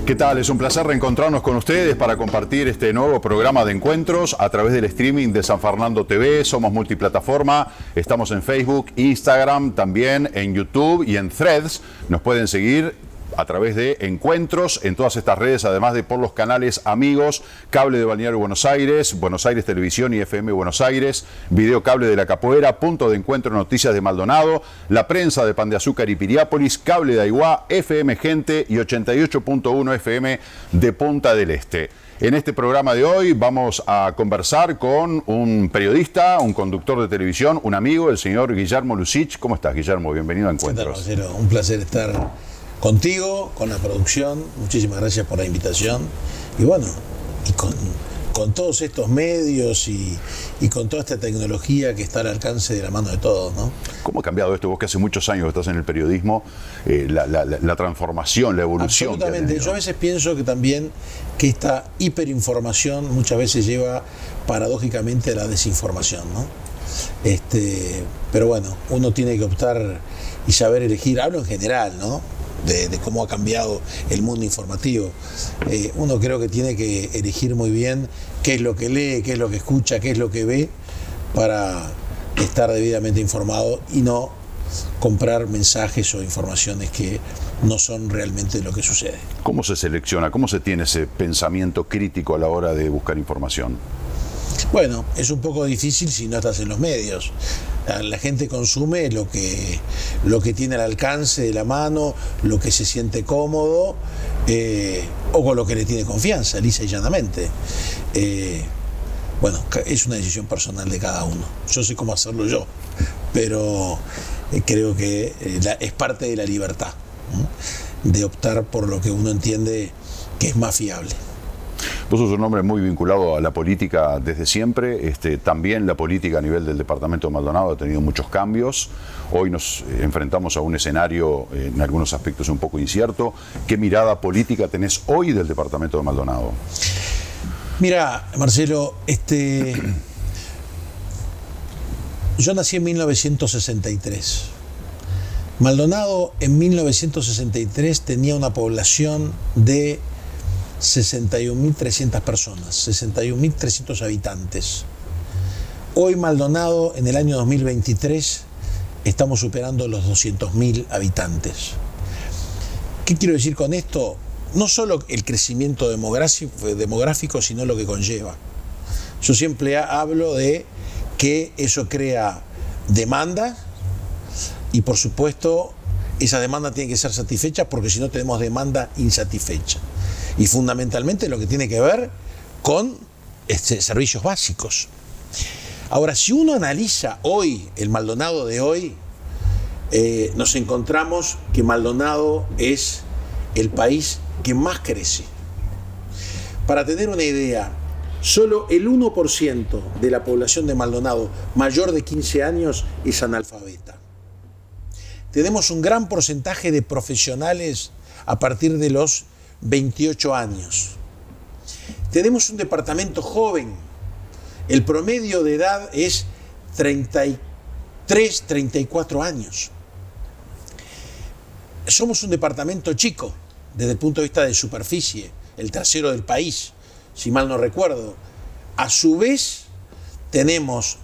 ¿Qué tal? Es un placer reencontrarnos con ustedes para compartir este nuevo programa de encuentros a través del streaming de San Fernando TV. Somos multiplataforma, estamos en Facebook, Instagram, también en YouTube y en Threads. Nos pueden seguir a través de encuentros en todas estas redes, además de por los canales amigos, Cable de Balneario Buenos Aires, Buenos Aires Televisión y FM Buenos Aires, Video Cable de la Capoeira, Punto de Encuentro Noticias de Maldonado, La Prensa de Pan de Azúcar y Piriápolis, Cable de Aiguá, FM Gente y 88.1 FM de Punta del Este. En este programa de hoy vamos a conversar con un periodista, un conductor de televisión, un amigo, el señor Guillermo Lucich. ¿Cómo estás, Guillermo? Bienvenido a Encuentros. ¿Qué tal, Marcelo? Un placer estar contigo, con la producción. Muchísimas gracias por la invitación. Y bueno, y con todos estos medios y con toda esta tecnología que está al alcance de la mano de todos, ¿no? ¿Cómo ha cambiado esto? Vos que hace muchos años que estás en el periodismo, la transformación, la evolución. Absolutamente. Yo a veces pienso que también que esta hiperinformación muchas veces lleva paradójicamente a la desinformación, ¿no? Pero bueno, uno tiene que optar y saber elegir. Hablo en general, ¿no? De cómo ha cambiado el mundo informativo. Uno creo que tiene que elegir muy bien qué es lo que lee, qué es lo que escucha, qué es lo que ve, para estar debidamente informado y no comprar mensajes o informaciones que no son realmente lo que sucede. ¿Cómo se selecciona? ¿Cómo se tiene ese pensamiento crítico a la hora de buscar información? Bueno, es un poco difícil si no estás en los medios. La gente consume lo que tiene al alcance de la mano, lo que se siente cómodo, o con lo que le tiene confianza, lisa y llanamente. Bueno, es una decisión personal de cada uno. Yo sé cómo hacerlo yo, pero creo que es parte de la libertad, ¿no? De optar por lo que uno entiende que es más fiable. Vos sos un hombre muy vinculado a la política desde siempre. También la política a nivel del departamento de Maldonado ha tenido muchos cambios. Hoy nos enfrentamos a un escenario en algunos aspectos un poco incierto. ¿Qué mirada política tenés hoy del departamento de Maldonado? Mira, Marcelo, yo nací en 1963. Maldonado en 1963 tenía una población de 61.300 personas, 61.300 habitantes. Hoy Maldonado, en el año 2023, estamos superando los 200.000 habitantes. ¿Qué quiero decir con esto? No solo el crecimiento demográfico, sino lo que conlleva. Yo siempre hablo de que eso crea demanda y, por supuesto, esa demanda tiene que ser satisfecha, porque si no tenemos demanda insatisfecha. Y fundamentalmente lo que tiene que ver con servicios básicos. Ahora, si uno analiza hoy, el Maldonado de hoy, nos encontramos que Maldonado es el país que más crece. Para tener una idea, solo el 1% de la población de Maldonado mayor de 15 años es analfabeta. Tenemos un gran porcentaje de profesionales a partir de los 28 años. Tenemos un departamento joven. El promedio de edad es 33, 34 años. Somos un departamento chico desde el punto de vista de superficie, el tercero del país, si mal no recuerdo. A su vez, tenemos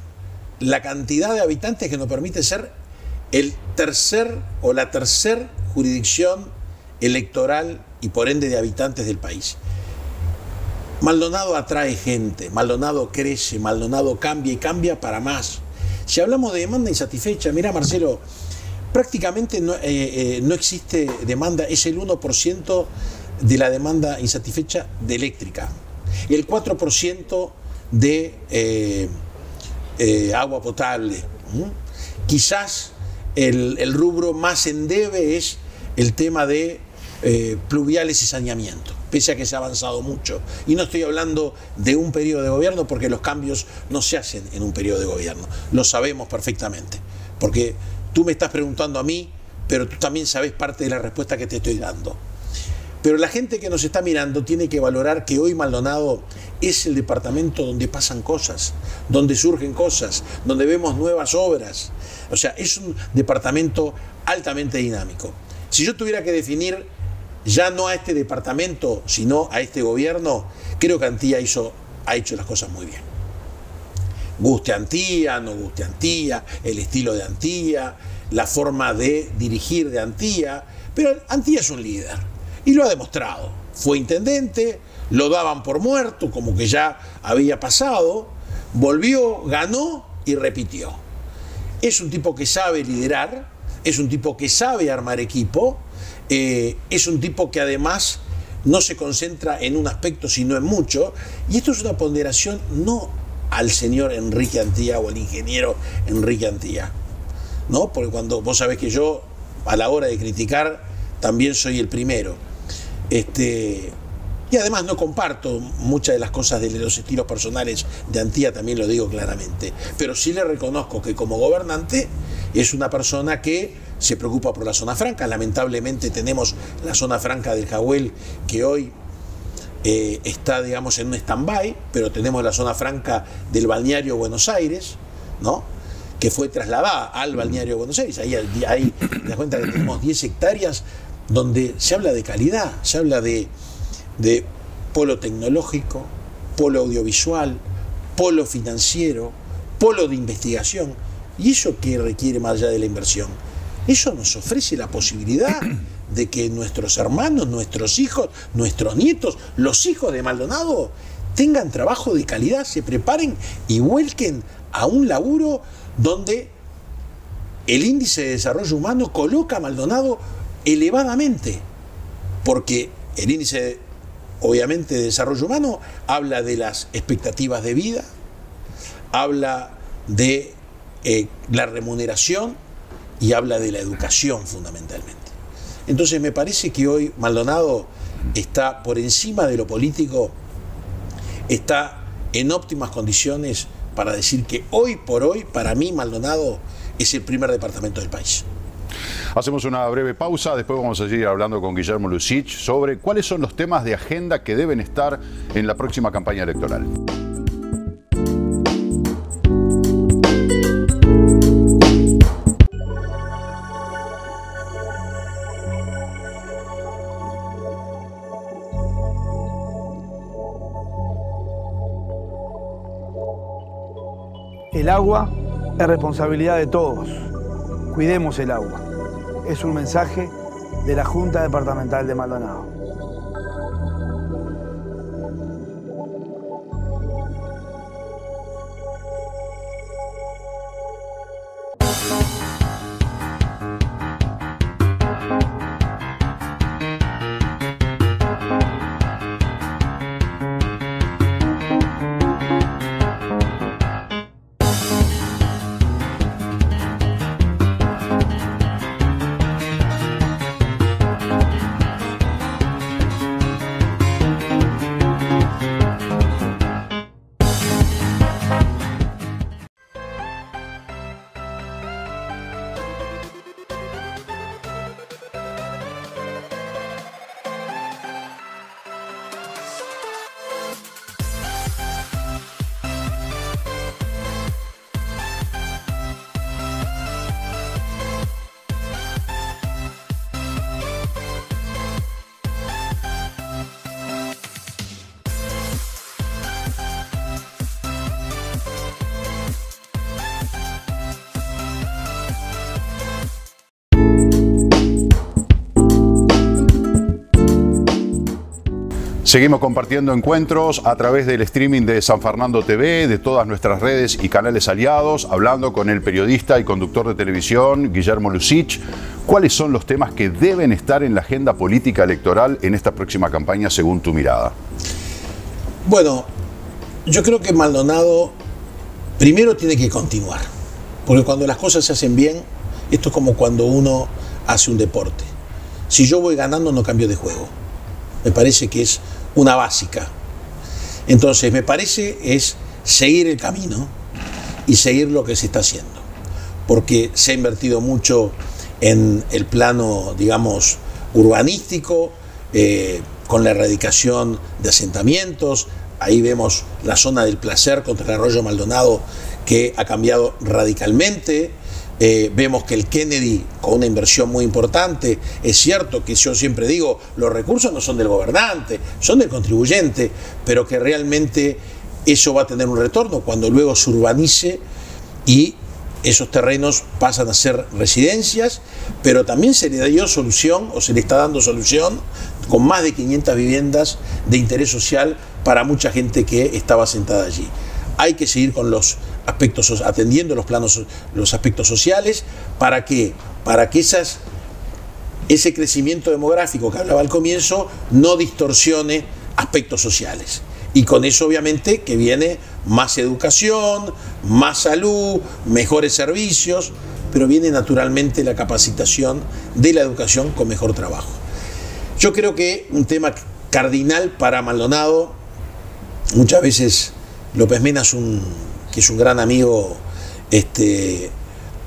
la cantidad de habitantes que nos permite ser el tercer o la tercer jurisdicción electoral y por ende de habitantes del país. Maldonado atrae gente, Maldonado crece, Maldonado cambia y cambia para más. Si hablamos de demanda insatisfecha, mira, Marcelo, prácticamente no existe demanda, es el 1% de la demanda insatisfecha de eléctrica, y el 4% de agua potable. Quizás el rubro más endebe es el tema de pluviales y saneamiento, pese a que se ha avanzado mucho. Y no estoy hablando de un periodo de gobierno, porque los cambios no se hacen en un periodo de gobierno. Lo sabemos perfectamente, porque tú me estás preguntando a mí, pero tú también sabes parte de la respuesta que te estoy dando. Pero la gente que nos está mirando tiene que valorar que hoy Maldonado es el departamento donde pasan cosas, donde surgen cosas, donde vemos nuevas obras. O sea, es un departamento altamente dinámico. Si yo tuviera que definir ya no a este departamento, sino a este gobierno, creo que Antía ha hecho las cosas muy bien. Guste Antía, no guste Antía, el estilo de Antía, la forma de dirigir de Antía, pero Antía es un líder. Y lo ha demostrado. Fue intendente, lo daban por muerto, como que ya había pasado, volvió, ganó y repitió. Es un tipo que sabe liderar, es un tipo que sabe armar equipo, es un tipo que además no se concentra en un aspecto sino en mucho, y esto es una ponderación no al señor Enrique Antía o al ingeniero Enrique Antía, ¿no? Porque cuando vos sabés que yo a la hora de criticar también soy el primero. Y además no comparto muchas de las cosas de los estilos personales de Antía, también lo digo claramente, pero sí le reconozco que como gobernante es una persona que se preocupa por la zona franca. Lamentablemente tenemos la zona franca del Jagüel que hoy está, digamos, en un stand-by, pero tenemos la zona franca del balneario Buenos Aires, ¿no?, que fue trasladada al balneario Buenos Aires. Ahí te das cuenta que tenemos 10 hectáreas donde se habla de calidad, se habla de polo tecnológico, polo audiovisual, polo financiero, polo de investigación. ¿Y eso qué requiere más allá de la inversión? Eso nos ofrece la posibilidad de que nuestros hermanos, nuestros hijos, nuestros nietos, los hijos de Maldonado tengan trabajo de calidad, se preparen y vuelquen a un laburo donde el índice de desarrollo humano coloca a Maldonado elevadamente, porque el índice obviamente de desarrollo humano habla de las expectativas de vida, habla de la remuneración y habla de la educación fundamentalmente. Entonces me parece que hoy Maldonado está por encima de lo político, está en óptimas condiciones para decir que hoy por hoy, para mí, Maldonado es el primer departamento del país. Hacemos una breve pausa, después vamos a seguir hablando con Guillermo Lussich sobre cuáles son los temas de agenda que deben estar en la próxima campaña electoral. El agua es responsabilidad de todos. Cuidemos el agua. Es un mensaje de la Junta Departamental de Maldonado. Seguimos compartiendo encuentros a través del streaming de San Fernando TV, de todas nuestras redes y canales aliados, hablando con el periodista y conductor de televisión Guillermo Lussich. ¿Cuáles son los temas que deben estar en la agenda política electoral en esta próxima campaña según tu mirada? Bueno, yo creo que Maldonado primero tiene que continuar, porque cuando las cosas se hacen bien, esto es como cuando uno hace un deporte. Si yo voy ganando, no cambio de juego. Me parece que es una básica. Entonces, me parece es seguir el camino y seguir lo que se está haciendo. Porque se ha invertido mucho en el plano, digamos, urbanístico, con la erradicación de asentamientos. Ahí vemos la zona del Placer contra el Arroyo Maldonado, que ha cambiado radicalmente. Vemos que el Kennedy, con una inversión muy importante, es cierto que yo siempre digo, los recursos no son del gobernante, son del contribuyente, pero que realmente eso va a tener un retorno cuando luego se urbanice y esos terrenos pasan a ser residencias, pero también se le dio solución, o se le está dando solución, con más de 500 viviendas de interés social para mucha gente que estaba sentada allí. Hay que seguir con los aspectos, atendiendo los aspectos sociales, ¿para qué? Para que ese crecimiento demográfico que hablaba al comienzo no distorsione aspectos sociales. Y con eso obviamente que viene más educación, más salud, mejores servicios, pero viene naturalmente la capacitación de la educación con mejor trabajo. Yo creo que un tema cardinal para Maldonado, muchas veces López Mena, que es un gran amigo,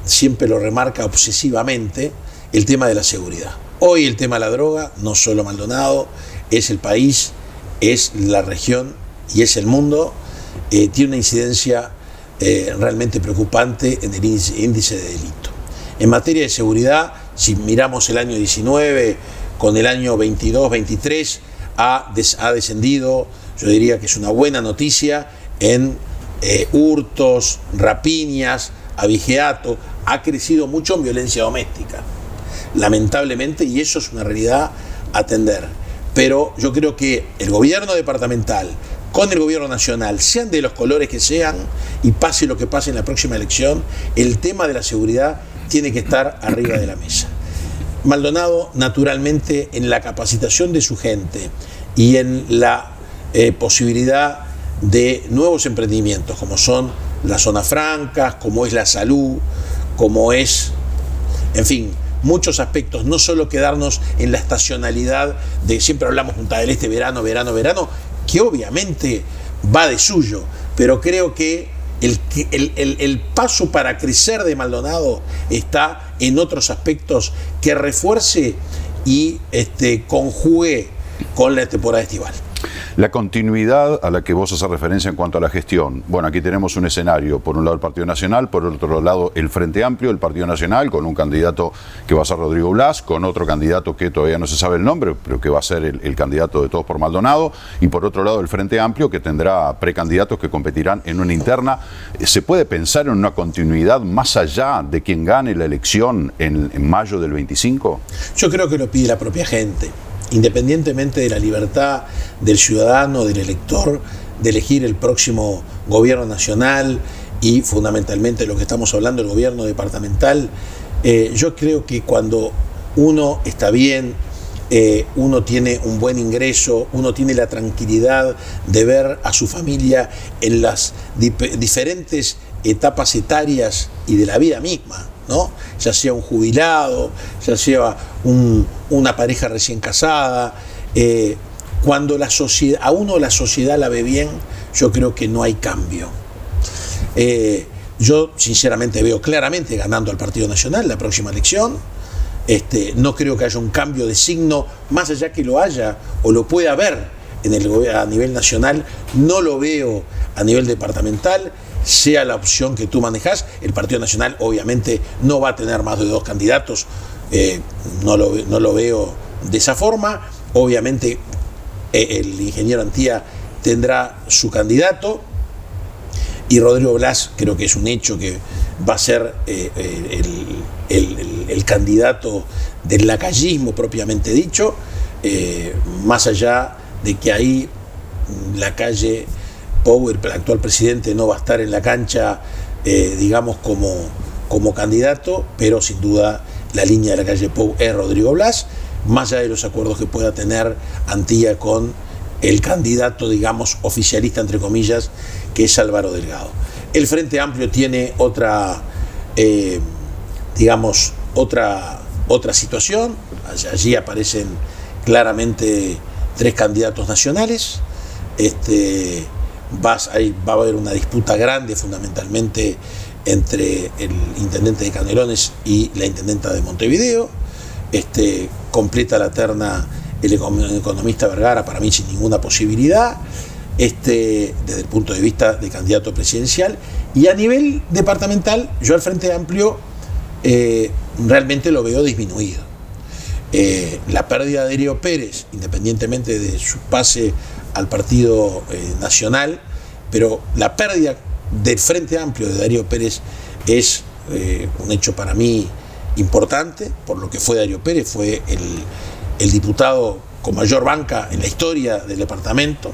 siempre lo remarca obsesivamente, el tema de la seguridad. Hoy el tema de la droga, no solo Maldonado, es el país, es la región y es el mundo, tiene una incidencia realmente preocupante en el índice de delito. En materia de seguridad, si miramos el año 19 con el año 22-23, ha descendido, yo diría que es una buena noticia, en hurtos, rapiñas, abigeato, ha crecido mucho en violencia doméstica, lamentablemente, y eso es una realidad a atender. Pero yo creo que el gobierno departamental con el gobierno nacional, sean de los colores que sean, y pase lo que pase en la próxima elección, el tema de la seguridad tiene que estar arriba de la mesa. Maldonado, naturalmente, en la capacitación de su gente y en la posibilidad de nuevos emprendimientos, como son las zonas francas, como es la salud, como es, en fin, muchos aspectos, no solo quedarnos en la estacionalidad de siempre hablamos Punta del Este, verano, verano, verano, que obviamente va de suyo, pero creo que el paso para crecer de Maldonado está en otros aspectos que refuerce y conjugue con la temporada estival. La continuidad a la que vos haces referencia en cuanto a la gestión. Bueno, aquí tenemos un escenario, por un lado el Partido Nacional, por otro lado el Frente Amplio, el Partido Nacional, con un candidato que va a ser Rodrigo Blas, con otro candidato que todavía no se sabe el nombre, pero que va a ser el candidato de Todos por Maldonado, y por otro lado el Frente Amplio, que tendrá precandidatos que competirán en una interna. ¿Se puede pensar en una continuidad más allá de quien gane la elección en mayo del 25? Yo creo que lo pide la propia gente. Independientemente de la libertad del ciudadano, del elector, de elegir el próximo gobierno nacional y fundamentalmente lo que estamos hablando, el gobierno departamental, yo creo que cuando uno está bien, uno tiene un buen ingreso, uno tiene la tranquilidad de ver a su familia en las diferentes etapas etarias y de la vida misma, ¿no? Ya sea un jubilado, ya sea una pareja recién casada, cuando a uno la sociedad la ve bien, yo creo que no hay cambio. Yo sinceramente veo claramente ganando al Partido Nacional la próxima elección. No creo que haya un cambio de signo, más allá que lo haya o lo pueda haber a nivel nacional, no lo veo a nivel departamental. Sea la opción que tú manejas, el Partido Nacional obviamente no va a tener más de 2 candidatos, no lo veo de esa forma. Obviamente el ingeniero Antía tendrá su candidato y Rodrigo Blas creo que es un hecho que va a ser el candidato del lacayismo propiamente dicho, más allá de que ahí la calle Pou, el actual presidente, no va a estar en la cancha, digamos, como candidato, pero sin duda la línea de la calle Pou es Rodrigo Blas, más allá de los acuerdos que pueda tener Antía con el candidato, digamos, oficialista, entre comillas, que es Álvaro Delgado. El Frente Amplio tiene otra situación. Allí aparecen claramente 3 candidatos nacionales. Va a haber una disputa grande fundamentalmente entre el intendente de Canelones y la intendenta de Montevideo. Completa la terna el economista Vergara, para mí sin ninguna posibilidad, desde el punto de vista de candidato presidencial. Y a nivel departamental, yo al Frente Amplio realmente lo veo disminuido. La pérdida de Darío Pérez, independientemente de su pase al Partido Nacional, pero la pérdida del Frente Amplio de Darío Pérez es un hecho para mí importante, por lo que fue Darío Pérez, fue el diputado con mayor banca en la historia del departamento.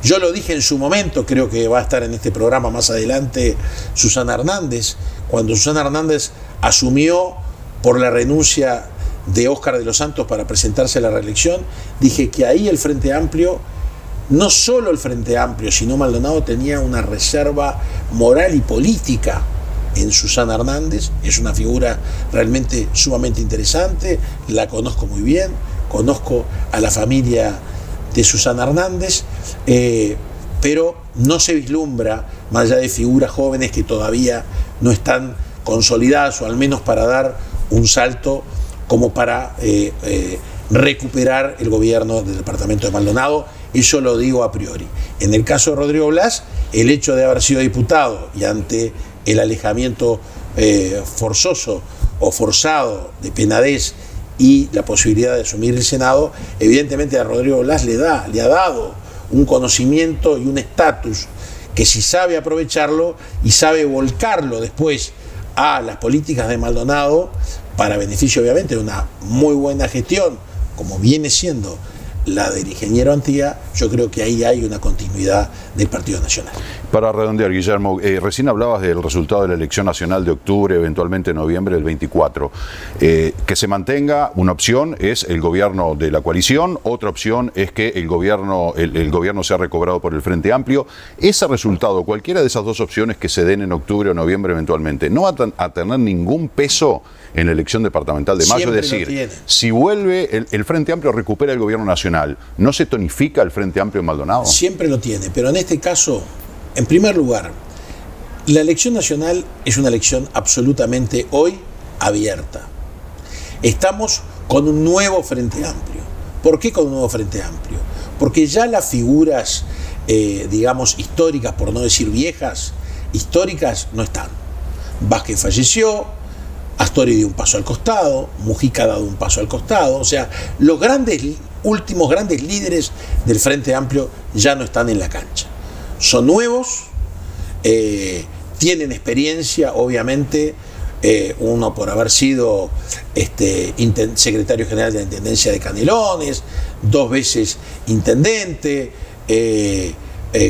Yo lo dije en su momento, creo que va a estar en este programa más adelante Susana Hernández, cuando Susana Hernández asumió por la renuncia de Óscar de los Santos para presentarse a la reelección, dije que ahí el Frente Amplio, no solo el Frente Amplio, sino Maldonado tenía una reserva moral y política en Susana Hernández. Es una figura realmente sumamente interesante, la conozco muy bien, conozco a la familia de Susana Hernández, pero no se vislumbra, más allá de figuras jóvenes que todavía no están consolidadas, o al menos para dar un salto como para recuperar el gobierno del departamento de Maldonado. Eso lo digo a priori. En el caso de Rodrigo Blas, el hecho de haber sido diputado y ante el alejamiento forzoso o forzado de Penades y la posibilidad de asumir el Senado, evidentemente a Rodrigo Blas le ha dado un conocimiento y un estatus que, si sabe aprovecharlo y sabe volcarlo después a las políticas de Maldonado, para beneficio obviamente de una muy buena gestión, como viene siendo la del ingeniero Antía, yo creo que ahí hay una continuidad del Partido Nacional. Para redondear, Guillermo, recién hablabas del resultado de la elección nacional de octubre, eventualmente noviembre del 24. Que se mantenga, una opción es el gobierno de la coalición, otra opción es que el gobierno sea recobrado por el Frente Amplio. Ese resultado, cualquiera de esas dos opciones que se den en octubre o noviembre eventualmente, no va a tener ningún peso en la elección departamental de mayo. Es decir, si vuelve el Frente Amplio, recupera el gobierno nacional, ¿no se tonifica el Frente Amplio en Maldonado? Siempre lo tiene, pero en este caso, en primer lugar, la elección nacional es una elección absolutamente hoy abierta. Estamos con un nuevo Frente Amplio. ¿Por qué con un nuevo Frente Amplio? Porque ya las figuras, digamos, históricas, por no decir viejas, históricas no están. Vázquez falleció, Astori dio un paso al costado, Mujica ha dado un paso al costado, o sea, los últimos grandes líderes del Frente Amplio ya no están en la cancha. Son nuevos, tienen experiencia, obviamente, uno por haber sido secretario general de la Intendencia de Canelones, 2 veces intendente,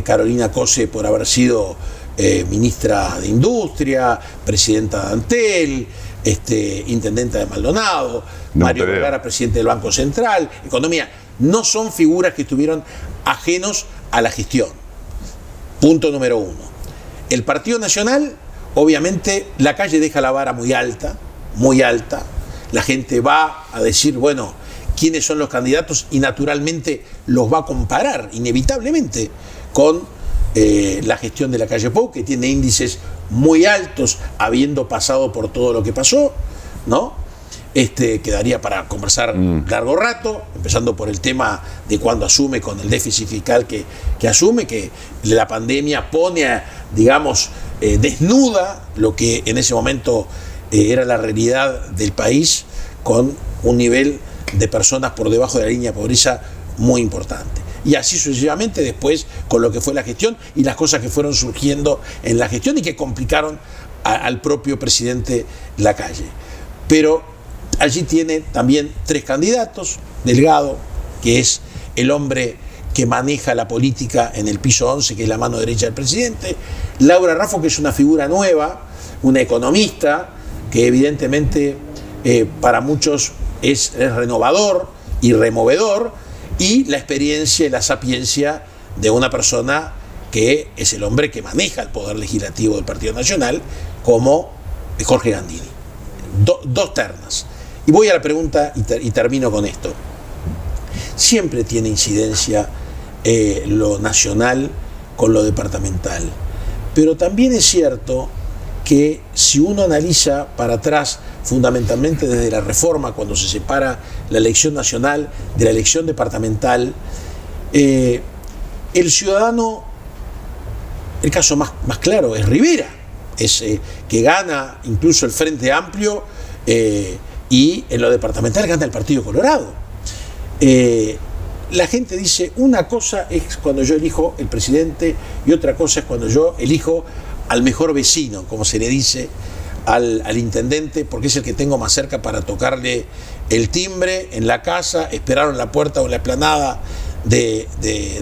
Carolina Cose por haber sido ministra de Industria, presidenta de Antel, intendenta de Maldonado, Mario Vergara, presidente del Banco Central, Economía. No son figuras que estuvieron ajenos a la gestión. Punto número 1. El Partido Nacional, obviamente, la calle deja la vara muy alta, muy alta. La gente va a decir, bueno, quiénes son los candidatos, y naturalmente los va a comparar, inevitablemente, con la gestión de la calle Pou, que tiene índices muy altos, habiendo pasado por todo lo que pasó, ¿no? Quedaría para conversar largo rato, empezando por el tema de cuando asume, con el déficit fiscal que asume, que la pandemia pone, digamos, desnuda lo que en ese momento era la realidad del país, con un nivel de personas por debajo de la línea de pobreza muy importante. Y así sucesivamente después con lo que fue la gestión y las cosas que fueron surgiendo en la gestión y que complicaron al propio presidente Lacalle. Pero allí tiene también 3 candidatos: Delgado, que es el hombre que maneja la política en el piso 11, que es la mano derecha del presidente; Laura Raffo, que es una figura nueva, una economista, que evidentemente para muchos es renovador y removedor, y la experiencia y la sapiencia de una persona que es el hombre que maneja el poder legislativo del Partido Nacional, como Jorge Gandini. 2 ternas. Y voy a la pregunta y termino con esto. Siempre tiene incidencia lo nacional con lo departamental, pero también es cierto que si uno analiza para atrás, fundamentalmente desde la reforma, cuando se separa la elección nacional de la elección departamental, el ciudadano, el caso más claro es Rivera, es que gana incluso el Frente Amplio y en lo departamental gana el Partido Colorado. La gente dice, una cosa es cuando yo elijo el presidente y otra cosa es cuando yo elijo al mejor vecino, como se le dice al intendente, porque es el que tengo más cerca para tocarle el timbre en la casa, esperar en la puerta o en la explanada de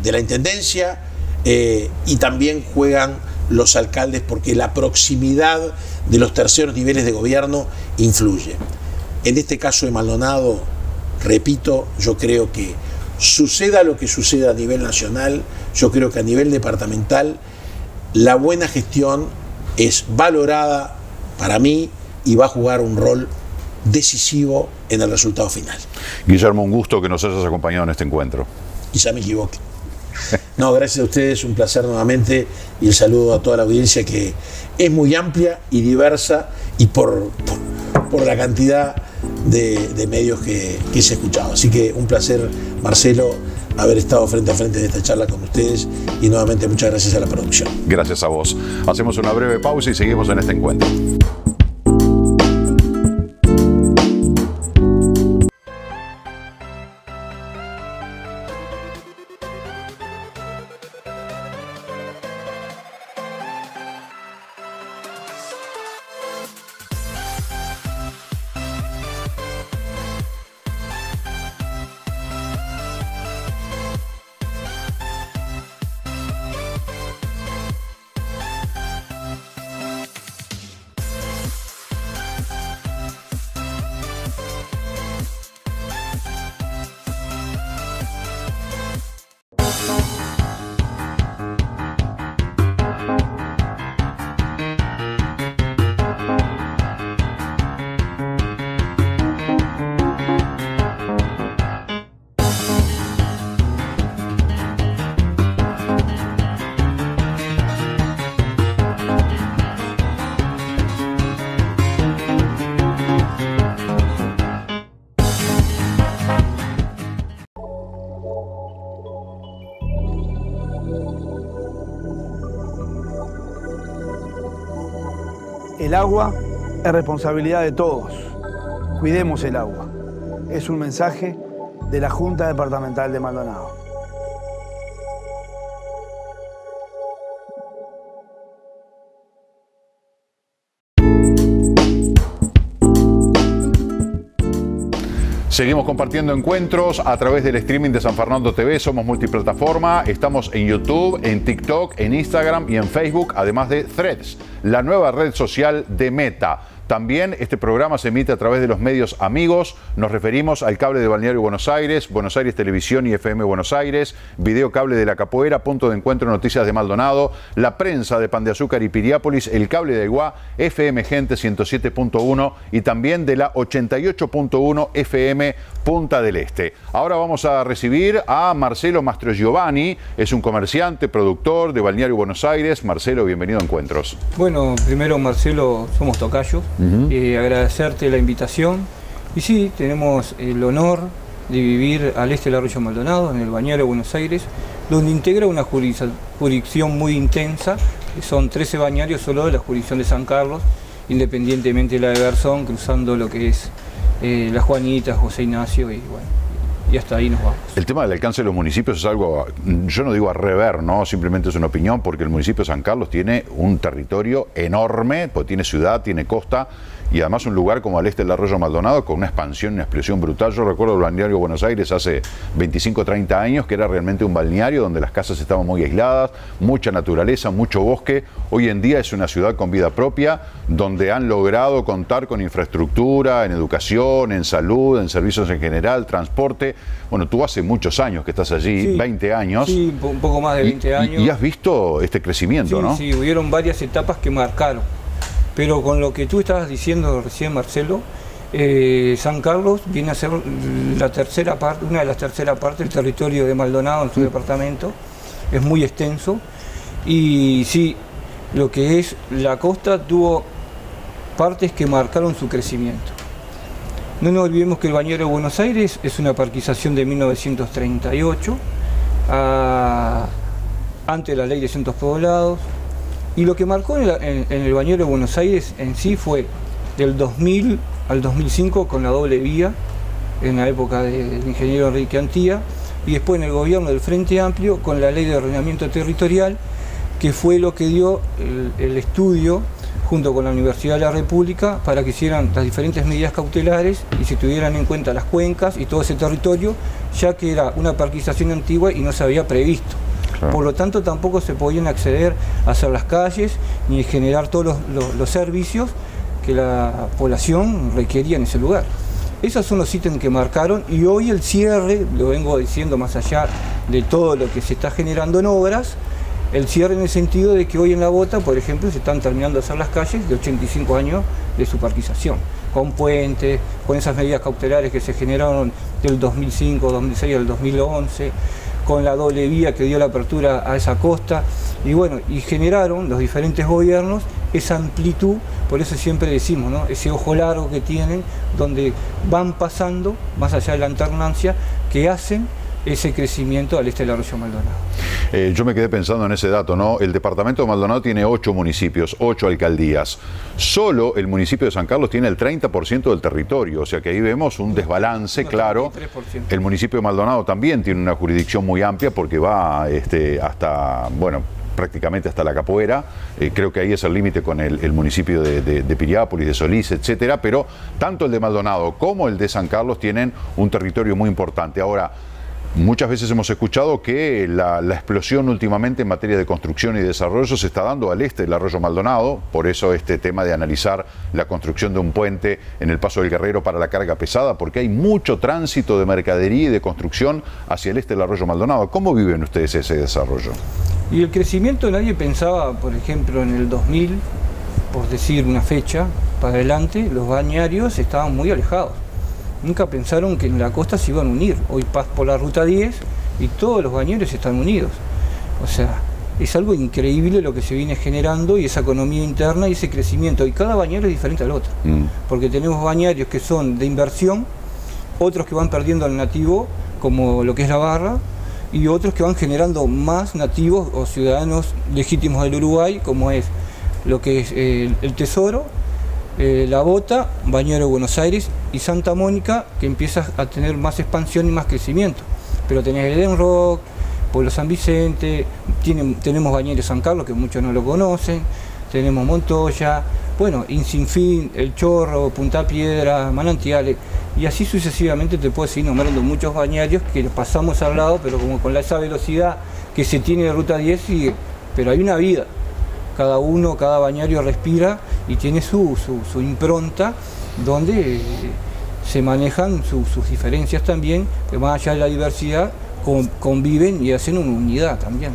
la intendencia, y también juegan los alcaldes porque la proximidad de los terceros niveles de gobierno influye. En este caso de Maldonado, repito, yo creo que suceda lo que suceda a nivel nacional, yo creo que a nivel departamental la buena gestión es valorada para mí y va a jugar un rol decisivo en el resultado final. Guillermo, un gusto que nos hayas acompañado en este encuentro. Quizá me equivoque. No, gracias a ustedes, un placer nuevamente y el saludo a toda la audiencia que es muy amplia y diversa y por la cantidad de medios que se ha escuchado. Así que un placer, Marcelo, haber estado frente a frente de esta charla con ustedes y nuevamente muchas gracias a la producción. Gracias a vos. Hacemos una breve pausa y seguimos en este encuentro. El agua es responsabilidad de todos. Cuidemos el agua. Es un mensaje de la Junta Departamental de Maldonado. Seguimos compartiendo encuentros a través del streaming de San Fernando TV. Somos multiplataforma. Estamos en YouTube, en TikTok, en Instagram y en Facebook, además de Threads, la nueva red social de Meta. También este programa se emite a través de los medios amigos. Nos referimos al cable de Balneario Buenos Aires Televisión y FM Buenos Aires, video cable de La Capoeira, Punto de Encuentro Noticias de Maldonado, La Prensa de Pan de Azúcar y Piriápolis, el cable de Aiguá, FM Gente 107.1 y también de la 88.1 FM Punta del Este. Ahora vamos a recibir a Marcelo Mastrogiovanni, es un comerciante, productor de Balneario Buenos Aires. Marcelo, bienvenido a Encuentros. Bueno, primero, Marcelo, somos tocayos. Agradecerte la invitación y sí, tenemos el honor de vivir al este del Arroyo Maldonado, en el Balneario Buenos Aires, donde integra una jurisdicción muy intensa, que son 13 balnearios solo de la jurisdicción de San Carlos, independientemente de la de Garzón, cruzando lo que es La Juanita, José Ignacio y bueno, y hasta ahí nos vamos. El tema del alcance de los municipios es algo, yo no digo a rever, ¿no? Simplemente es una opinión, porque el municipio de San Carlos tiene un territorio enorme, porque tiene ciudad, tiene costa, y además un lugar como al este del Arroyo Maldonado con una expansión, una explosión brutal. Yo recuerdo el Balneario Buenos Aires hace 25 o 30 años, que era realmente un balneario donde las casas estaban muy aisladas, mucha naturaleza, mucho bosque. Hoy en día es una ciudad con vida propia, donde han logrado contar con infraestructura, en educación, en salud, en servicios en general, transporte. Bueno, tú hace muchos años que estás allí, sí, 20 años. Sí, un poco más de 20 años. Y has visto este crecimiento, sí, ¿no? Sí, hubieron varias etapas que marcaron. Pero con lo que tú estabas diciendo recién, Marcelo, San Carlos viene a ser la tercera parte, una de las terceras partes del territorio de Maldonado en su departamento. Es muy extenso. Y sí, lo que es la costa tuvo partes que marcaron su crecimiento. No nos olvidemos que el bañero de Buenos Aires es una parquización de 1938, antes de la ley de centros poblados, y lo que marcó en el bañero de Buenos Aires en sí fue del 2000 al 2005 con la doble vía, en la época del ingeniero Enrique Antía, y después en el gobierno del Frente Amplio con la ley de ordenamiento territorial, que fue lo que dio el estudio junto con la Universidad de la República para que hicieran las diferentes medidas cautelares y se tuvieran en cuenta las cuencas y todo ese territorio, ya que era una parquización antigua y no se había previsto. Claro. Por lo tanto, tampoco se podían acceder a hacer las calles ni generar todos los servicios que la población requería en ese lugar. Esos son los ítems que marcaron, y hoy el cierre, lo vengo diciendo más allá de todo lo que se está generando en obras, el cierre en el sentido de que hoy en La Bota, por ejemplo, se están terminando de hacer las calles de 85 años de su parquización, con puentes, con esas medidas cautelares que se generaron del 2005, 2006 al 2011, con la doble vía que dio la apertura a esa costa, y bueno, y generaron los diferentes gobiernos esa amplitud. Por eso siempre decimos, ¿no?, ese ojo largo que tienen, donde van pasando, más allá de la alternancia, que hacen ese crecimiento al este del Arroyo Maldonado. Yo me quedé pensando en ese dato, ¿no? El departamento de Maldonado tiene 8 municipios, 8 alcaldías. Solo el municipio de San Carlos tiene el 30% del territorio, o sea que ahí vemos un desbalance, claro. 33%. El municipio de Maldonado también tiene una jurisdicción muy amplia porque va hasta, bueno, prácticamente hasta la Capoeira, creo que ahí es el límite con el municipio de Piriápolis, de Solís, etcétera, pero tanto el de Maldonado como el de San Carlos tienen un territorio muy importante. Ahora, muchas veces hemos escuchado que la explosión últimamente en materia de construcción y desarrollo se está dando al este del Arroyo Maldonado, por eso este tema de analizar la construcción de un puente en el Paso del Guerrero para la carga pesada, porque hay mucho tránsito de mercadería y de construcción hacia el este del Arroyo Maldonado. ¿Cómo viven ustedes ese desarrollo? Y el crecimiento, nadie pensaba, por ejemplo, en el 2000, por decir una fecha, para adelante, los bañarios estaban muy alejados. Nunca pensaron que en la costa se iban a unir. Hoy pasas por la Ruta 10 y todos los bañeros están unidos. O sea, es algo increíble lo que se viene generando, y esa economía interna y ese crecimiento. Y cada bañero es diferente al otro. Porque tenemos bañarios que son de inversión, otros que van perdiendo al nativo, como lo que es La Barra, y otros que van generando más nativos o ciudadanos legítimos del Uruguay, como es lo que es el Tesoro, La Bota, Bañero de Buenos Aires y Santa Mónica, que empieza a tener más expansión y más crecimiento. Pero tenés el Eden Rock, Pueblo San Vicente, tenemos Bañero San Carlos, que muchos no lo conocen, tenemos Montoya, bueno, Insinfín, El Chorro, Punta Piedra, Manantiales, y así sucesivamente te puedo seguir nombrando muchos bañarios que pasamos al lado, pero como con esa velocidad que se tiene de Ruta 10 sigue, pero hay una vida. Cada bañario respira y tiene su impronta, donde se manejan sus diferencias también, que más allá de la diversidad conviven y hacen una unidad también.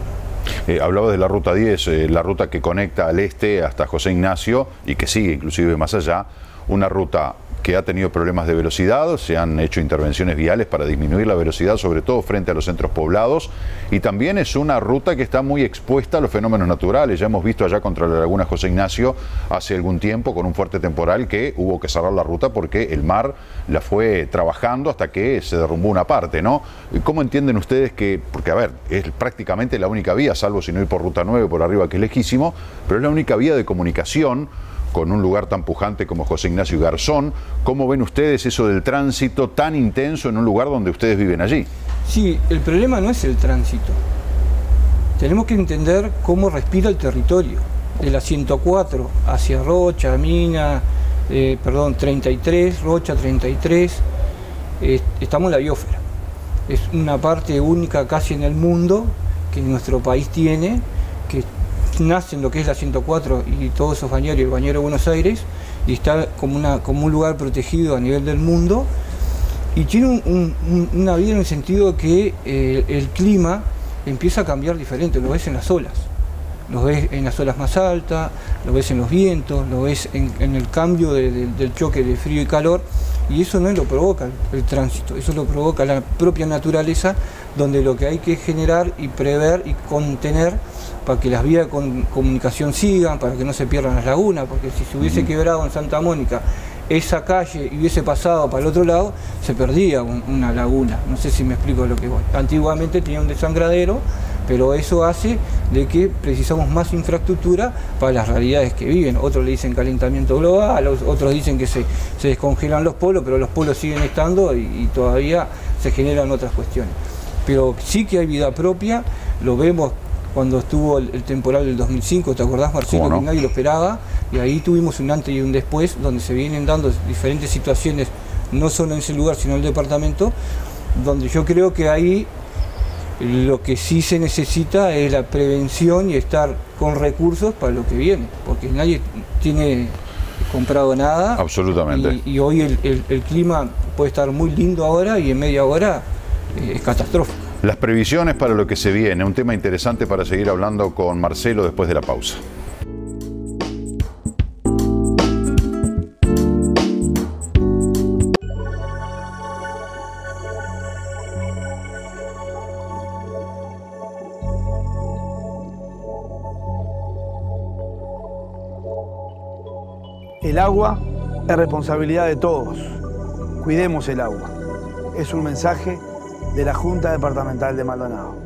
Hablaba de la Ruta 10, la ruta que conecta al este hasta José Ignacio y que sigue inclusive más allá, una ruta que ha tenido problemas de velocidad, se han hecho intervenciones viales para disminuir la velocidad, sobre todo frente a los centros poblados, y también es una ruta que está muy expuesta a los fenómenos naturales. Ya hemos visto allá contra la laguna José Ignacio hace algún tiempo con un fuerte temporal que hubo que cerrar la ruta porque el mar la fue trabajando hasta que se derrumbó una parte, ¿no? ¿Cómo entienden ustedes que, porque a ver, es prácticamente la única vía, salvo si no ir por Ruta 9 por arriba, que es lejísimo, pero es la única vía de comunicación con un lugar tan pujante como José Ignacio y Garzón? ¿Cómo ven ustedes eso del tránsito tan intenso en un lugar donde ustedes viven allí? Sí, el problema no es el tránsito. Tenemos que entender cómo respira el territorio. De la 104 hacia Rocha, Mina, 33, Rocha 33, estamos en la biosfera. Es una parte única casi en el mundo que nuestro país tiene, que nace en lo que es la 104 y todos esos bañeros, el bañero de Buenos Aires, y está como un lugar protegido a nivel del mundo, y tiene una vida en el sentido que el clima empieza a cambiar diferente, lo ves en las olas, lo ves en las olas más altas, lo ves en los vientos, lo ves en el cambio del choque de frío y calor, y eso no lo provoca el tránsito, eso lo provoca la propia naturaleza donde lo que hay que generar y prever y contener para que las vías de comunicación sigan, para que no se pierdan las lagunas, porque si se hubiese quebrado en Santa Mónica esa calle y hubiese pasado para el otro lado, se perdía una laguna. No sé si me explico lo que voy. Antiguamente tenía un desangradero, pero eso hace de que precisamos más infraestructura para las realidades que viven. Otros le dicen calentamiento global, otros dicen que se descongelan los polos, pero los polos siguen estando y todavía se generan otras cuestiones. Pero sí que hay vida propia, lo vemos cuando estuvo el temporal del 2005, ¿te acordás, Marcelo? ¿Cómo no? Que nadie lo esperaba, y ahí tuvimos un antes y un después, donde se vienen dando diferentes situaciones, no solo en ese lugar, sino en el departamento, donde yo creo que ahí lo que sí se necesita es la prevención y estar con recursos para lo que viene, porque nadie tiene comprado nada. Absolutamente. Y hoy el clima puede estar muy lindo ahora y en media hora es catastrófico. Las previsiones para lo que se viene, un tema interesante para seguir hablando con Marcelo después de la pausa. El agua es responsabilidad de todos. Cuidemos el agua. Es un mensaje de la Junta Departamental de Maldonado.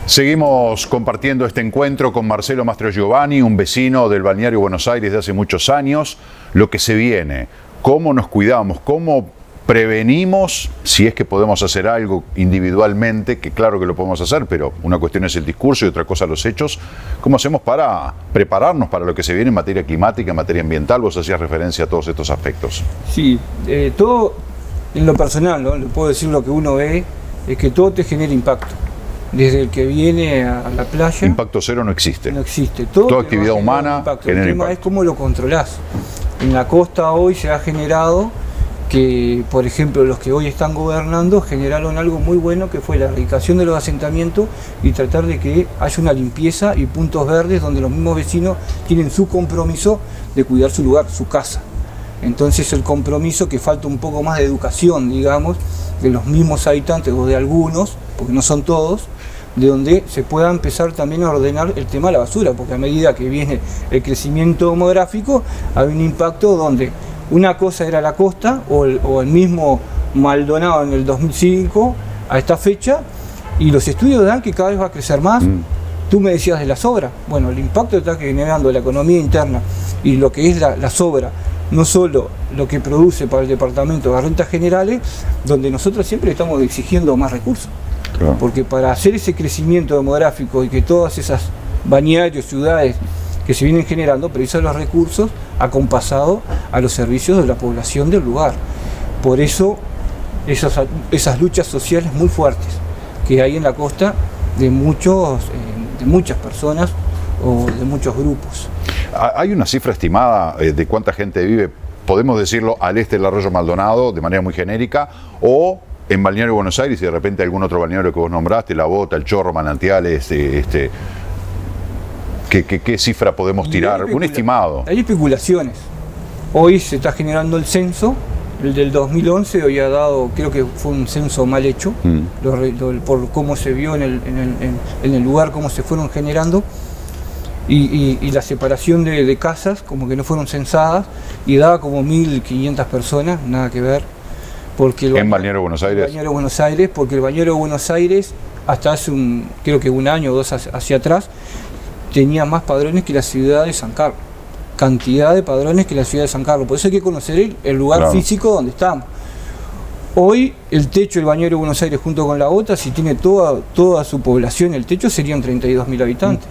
Seguimos compartiendo este encuentro con Marcelo Mastrogiovanni, un vecino del balneario Buenos Aires de hace muchos años. Lo que se viene, cómo nos cuidamos, cómo prevenimos, si es que podemos hacer algo individualmente, que claro que lo podemos hacer, pero una cuestión es el discurso y otra cosa los hechos. ¿Cómo hacemos para prepararnos para lo que se viene en materia climática, en materia ambiental? Vos hacías referencia a todos estos aspectos. Sí, todo en lo personal, ¿no? Le puedo decir lo que uno ve, es que todo te genera impacto. Desde el que viene a la playa. Impacto cero no existe. No existe. Toda actividad humana genera impacto. El tema es cómo lo controlás. En la costa hoy se ha generado que, por ejemplo, los que hoy están gobernando generaron algo muy bueno, que fue la erradicación de los asentamientos y tratar de que haya una limpieza y puntos verdes donde los mismos vecinos tienen su compromiso de cuidar su lugar, su casa. Entonces el compromiso, que falta un poco más de educación, digamos, de los mismos habitantes o de algunos, porque no son todos, de donde se pueda empezar también a ordenar el tema de la basura, porque a medida que viene el crecimiento demográfico hay un impacto donde una cosa era la costa o el mismo Maldonado en el 2005 a esta fecha, y los estudios dan que cada vez va a crecer más. Tú me decías de las obras, bueno, el impacto que está generando la economía interna y lo que es las obras, no solo lo que produce para el departamento de rentas generales, donde nosotros siempre estamos exigiendo más recursos. Claro. Porque para hacer ese crecimiento demográfico y que todas esas balnearios, ciudades que se vienen generando, precisan los recursos acompasados a los servicios de la población del lugar. Por eso esas luchas sociales muy fuertes que hay en la costa de muchas personas o de muchos grupos. ¿Hay una cifra estimada de cuánta gente vive, podemos decirlo, al este del arroyo Maldonado de manera muy genérica, o en Balneario Buenos Aires y de repente algún otro balneario que vos nombraste, La Bota, El Chorro, Manantiales, ¿qué cifra podemos tirar? Un estimado. Hay especulaciones. Hoy se está generando el censo El del 2011 había dado, creo que fue un censo mal hecho, por cómo se vio en el lugar, cómo se fueron generando, y la separación de casas, como que no fueron censadas, y daba como 1.500 personas, nada que ver. Porque ¿En Balneario Buenos Aires? Balneario Buenos Aires, porque el Balneario Buenos Aires, hasta hace creo que un año o dos hacia atrás, tenía más padrones que la ciudad de San Carlos. Cantidad de padrones que la ciudad de San Carlos. Por eso hay que conocer el lugar físico donde estamos. Hoy el techo del Balneario Buenos Aires junto con la OTA, si tiene toda su población, el techo serían 32.000 habitantes.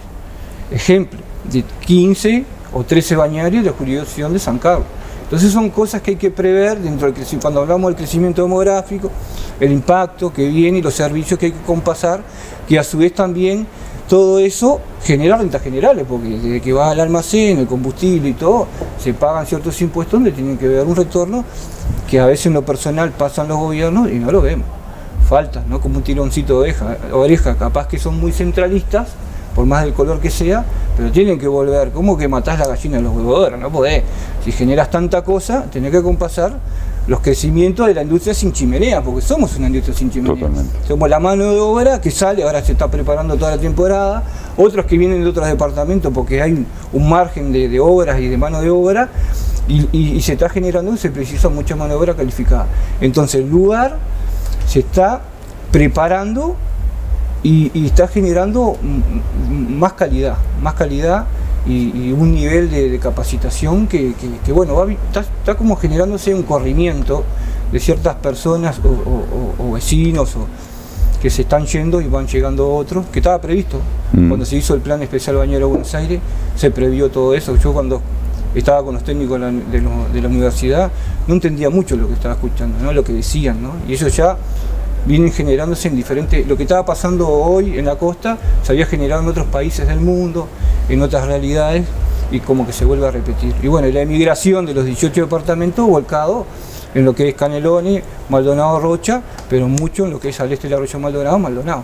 Ejemplo, de 15 o 13 balnearios de la jurisdicción de San Carlos. Entonces son cosas que hay que prever dentro del crecimiento. Cuando hablamos del crecimiento demográfico, el impacto que viene y los servicios que hay que compasar, que a su vez también todo eso genera rentas generales, porque desde que va al almacén, el combustible y todo, se pagan ciertos impuestos donde tienen que ver un retorno que a veces en lo personal pasan los gobiernos y no lo vemos. Falta, ¿no? Como un tironcito de oreja, capaz que son muy centralistas, por más del color que sea, pero tienen que volver. ¿Cómo que matás la gallina de los huevos de oro? No podés. Si generas tanta cosa, tenés que compasar los crecimientos de la industria sin chimenea, porque somos una industria sin chimenea. Totalmente. Somos la mano de obra que sale, ahora se está preparando toda la temporada, otros que vienen de otros departamentos porque hay un margen de obras y de mano de obra, y se está generando, se precisa mucha mano de obra calificada. Entonces el lugar se está preparando y está generando más calidad y un nivel de capacitación que bueno, está como generándose un corrimiento de ciertas personas o vecinos que se están yendo y van llegando otros, que estaba previsto. Cuando se hizo el plan especial Balneario Buenos Aires, se previó todo eso. Yo cuando estaba con los técnicos de la universidad, no entendía mucho lo que estaba escuchando, ¿no? Lo que decían, ¿no? Y eso ya vienen generándose en diferentes. Lo que estaba pasando hoy en la costa se había generado en otros países del mundo, en otras realidades, y como que se vuelve a repetir. Y bueno, la emigración de los 18 departamentos volcado en lo que es Canelones, Maldonado, Rocha, pero mucho en lo que es al este del Arroyo Maldonado.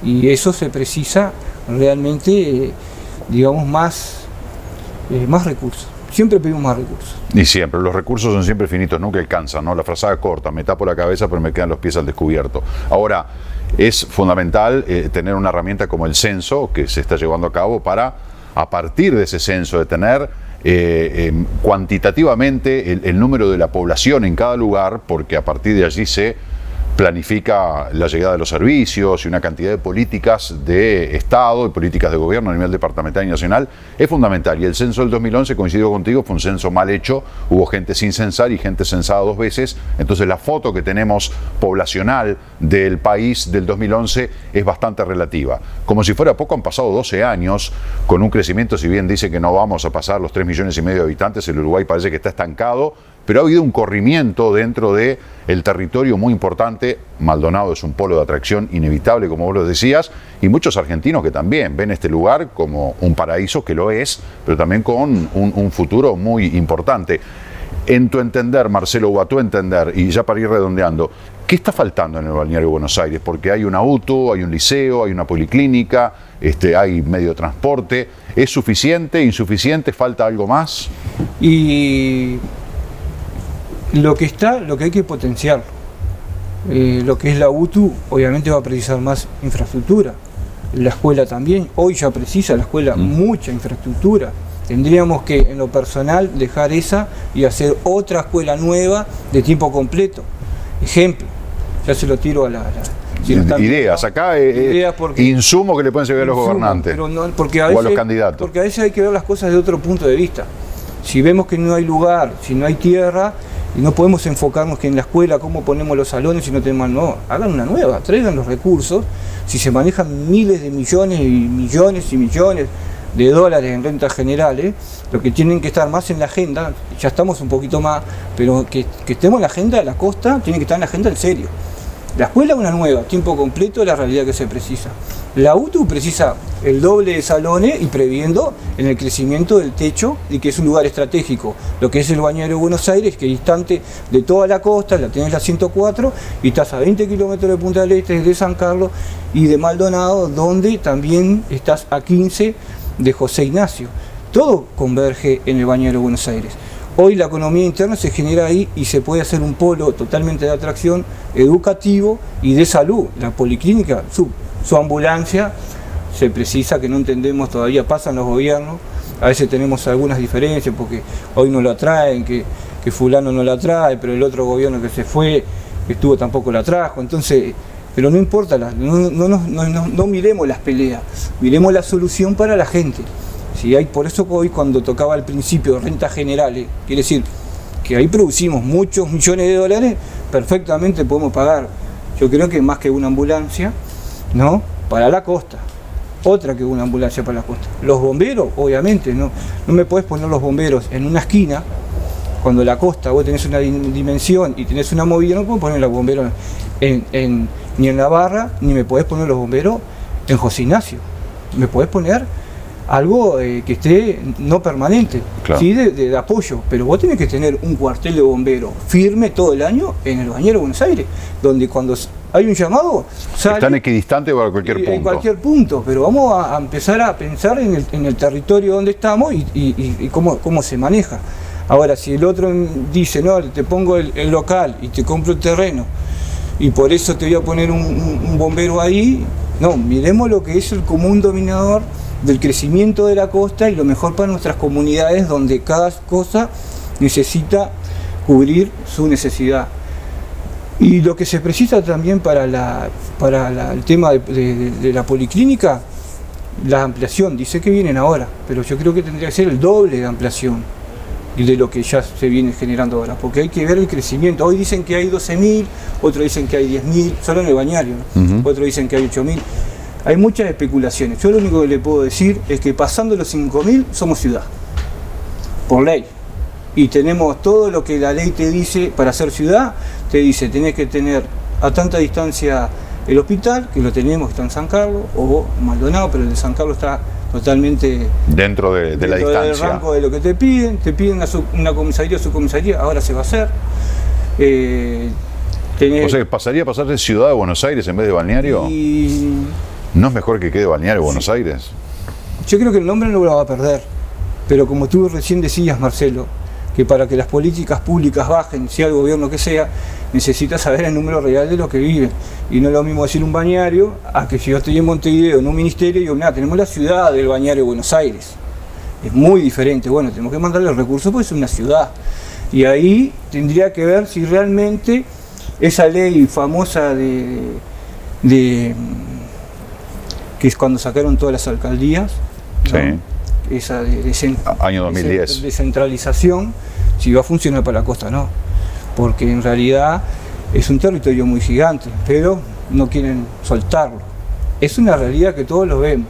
Y eso se precisa realmente, digamos, más recursos. Siempre pedimos más recursos. Y siempre, los recursos son siempre finitos, nunca alcanzan, ¿no? La frazada corta, me tapo la cabeza pero me quedan los pies al descubierto. Ahora, es fundamental tener una herramienta como el censo que se está llevando a cabo para, a partir de ese censo, de tener cuantitativamente el número de la población en cada lugar, porque a partir de allí se planifica la llegada de los servicios y una cantidad de políticas de Estado y políticas de gobierno a nivel departamental y nacional, es fundamental. Y el censo del 2011, coincido contigo, fue un censo mal hecho, hubo gente sin censar y gente censada 2 veces, entonces la foto que tenemos poblacional del país del 2011 es bastante relativa. Como si fuera poco, han pasado 12 años con un crecimiento, si bien dice que no vamos a pasar los 3,5 millones de habitantes, el Uruguay parece que está estancado, pero ha habido un corrimiento dentro del territorio muy importante. Maldonado es un polo de atracción inevitable, como vos lo decías, y muchos argentinos que también ven este lugar como un paraíso, que lo es, pero también con un futuro muy importante. En tu entender, Marcelo, o a tu entender, y ya para ir redondeando, ¿qué está faltando en el Balneario Buenos Aires? Porque hay una UTU, hay un liceo, hay una policlínica, hay medio de transporte. ¿Es suficiente, insuficiente, falta algo más? Y lo que hay que potenciar, lo que es la UTU, obviamente va a precisar más infraestructura. La escuela también, hoy ya precisa la escuela mucha infraestructura. Tendríamos que, en lo personal, dejar esa y hacer otra escuela nueva de tiempo completo. Ejemplo, ya se lo tiro a ideas, acá ideas insumo que le pueden servir a los gobernantes, pero no, o a los candidatos. Porque a veces hay que ver las cosas de otro punto de vista. Si vemos que no hay lugar, si no hay tierra, y no podemos enfocarnos que en la escuela cómo ponemos los salones si no tenemos, no, hagan una nueva, traigan los recursos. Si se manejan miles de millones y millones y millones de dólares en rentas generales, lo que tienen que estar más en la agenda, ya estamos un poquito más, pero que estemos en la agenda de la costa, tiene que estar en la agenda en serio. La escuela una nueva, tiempo completo, la realidad que se precisa. La UTU precisa el doble de salones y previendo en el crecimiento del techo y que es un lugar estratégico. Lo que es el Balneario Buenos Aires, que es distante de toda la costa, la tenés la 104 y estás a 20 kilómetros de Punta del Este, de San Carlos y de Maldonado, donde también estás a 15 de José Ignacio. Todo converge en el Balneario Buenos Aires. Hoy la economía interna se genera ahí y se puede hacer un polo totalmente de atracción educativo y de salud. La policlínica, su ambulancia, se precisa que no entendemos todavía, pasan los gobiernos, a veces tenemos algunas diferencias porque hoy no la traen, que fulano no la trae, pero el otro gobierno que se fue, que estuvo tampoco la trajo, entonces, pero no importa, no miremos las peleas, miremos la solución para la gente. Si hay, por eso hoy cuando tocaba al principio rentas generales, quiere decir que ahí producimos muchos millones de dólares, perfectamente podemos pagar, yo creo que más que una ambulancia, ¿no? Para la costa, otra que una ambulancia para la costa. Los bomberos, obviamente, no me podés poner los bomberos en una esquina, cuando la costa vos tenés una dimensión y tenés una movida, no puedo poner los bomberos ni en la barra, ni me podés poner los bomberos en José Ignacio. Me podés poner algo que esté no permanente, claro, ¿sí? de apoyo, pero vos tenés que tener un cuartel de bomberos firme todo el año en el Bañero de Buenos Aires, donde cuando hay un llamado sale, ¿están equidistantes o a cualquier punto? En cualquier punto, pero vamos a empezar a pensar en el territorio donde estamos y cómo se maneja. Ahora, si el otro dice, no, te pongo el local y te compro el terreno y por eso te voy a poner un bombero ahí, no, miremos lo que es el común dominador del crecimiento de la costa y lo mejor para nuestras comunidades donde cada cosa necesita cubrir su necesidad. Y lo que se precisa también para el tema de la policlínica, la ampliación, dice que vienen ahora, pero yo creo que tendría que ser el doble de ampliación y de lo que ya se viene generando ahora, porque hay que ver el crecimiento. Hoy dicen que hay 12.000, otros dicen que hay 10.000, solo en el Bañario, ¿no? Otros dicen que hay 8.000. Hay muchas especulaciones. Yo lo único que le puedo decir es que pasando los 5.000 somos ciudad, por ley. Y tenemos todo lo que la ley te dice para ser ciudad, te dice tenés que tener a tanta distancia el hospital, que lo tenemos, está en San Carlos, o Maldonado, pero el de San Carlos está totalmente dentro de la distancia. Del rango de lo que te piden una comisaría o subcomisaría, ahora se va a hacer. O sea, ¿pasaría a pasar de Ciudad de Buenos Aires en vez de Balneario? ¿No es mejor que quede Balneario Buenos Aires? Yo creo que el nombre no lo va a perder, pero como tú recién decías, Marcelo, que para que las políticas públicas bajen, sea el gobierno que sea, necesita saber el número real de los que viven. Y no es lo mismo decir un bañario a que si yo estoy en Montevideo, en un ministerio, y digo, mira, tenemos la ciudad del Bañario de Buenos Aires. Es muy diferente. Bueno, tenemos que mandarle los recursos porque es una ciudad. Y ahí tendría que ver si realmente esa ley famosa que es cuando sacaron todas las alcaldías, ¿no? Sí. Esa año 2010. Descentralización, si va a funcionar para la costa, no. Porque en realidad es un territorio muy gigante, pero no quieren soltarlo. Es una realidad que todos lo vemos.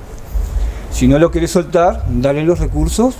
Si no lo querés soltar, dale los recursos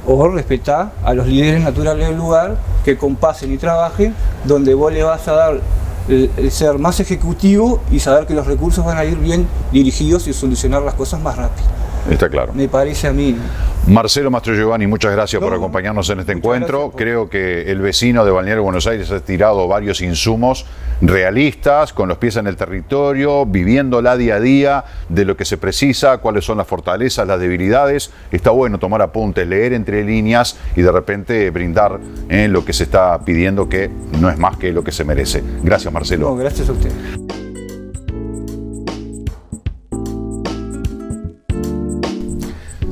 o respetar a los líderes naturales del lugar que compasen y trabajen, donde vos le vas a dar el ser más ejecutivo y saber que los recursos van a ir bien dirigidos y solucionar las cosas más rápido. Está claro. Me parece a mí. Marcelo Mastrogiovanni, muchas gracias por acompañarnos en este encuentro. Creo que el vecino de Balneario Buenos Aires ha tirado varios insumos realistas, con los pies en el territorio, viviéndola día a día, de lo que se precisa, cuáles son las fortalezas, las debilidades. Está bueno tomar apuntes, leer entre líneas y de repente brindar lo que se está pidiendo, que no es más que lo que se merece. Gracias, Marcelo. No, gracias a usted.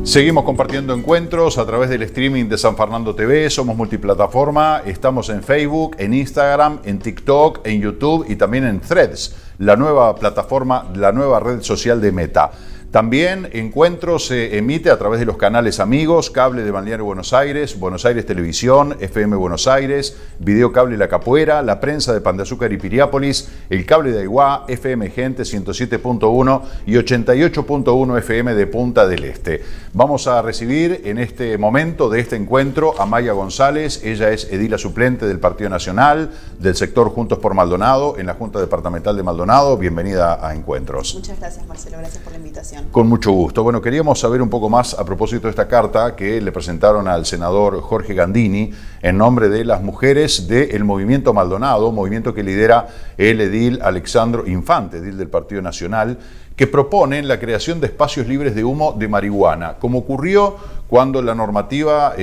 Seguimos compartiendo encuentros a través del streaming de San Fernando TV. Somos multiplataforma, estamos en Facebook, en Instagram, en TikTok, en YouTube y también en Threads, la nueva plataforma, la nueva red social de Meta. También Encuentros se emite a través de los canales amigos, Cable de Balneario Buenos Aires Televisión, FM Buenos Aires, Video Cable La Capuera, La Prensa de Pan de Azúcar y Piriápolis, el Cable de Aiguá, FM Gente 107.1 y 88.1 FM de Punta del Este. Vamos a recibir en este momento de este encuentro a Maya González. Ella es edila suplente del Partido Nacional, del sector Juntos por Maldonado, en la Junta Departamental de Maldonado. Bienvenida a Encuentros. Muchas gracias, Marcelo. Gracias por la invitación. Con mucho gusto. Bueno, queríamos saber un poco más a propósito de esta carta que le presentaron al senador Jorge Gandini en nombre de las mujeres del Movimiento Maldonado, movimiento que lidera el edil Alexandro Infante, edil del Partido Nacional, que proponen la creación de espacios libres de humo de marihuana, como ocurrió cuando la normativa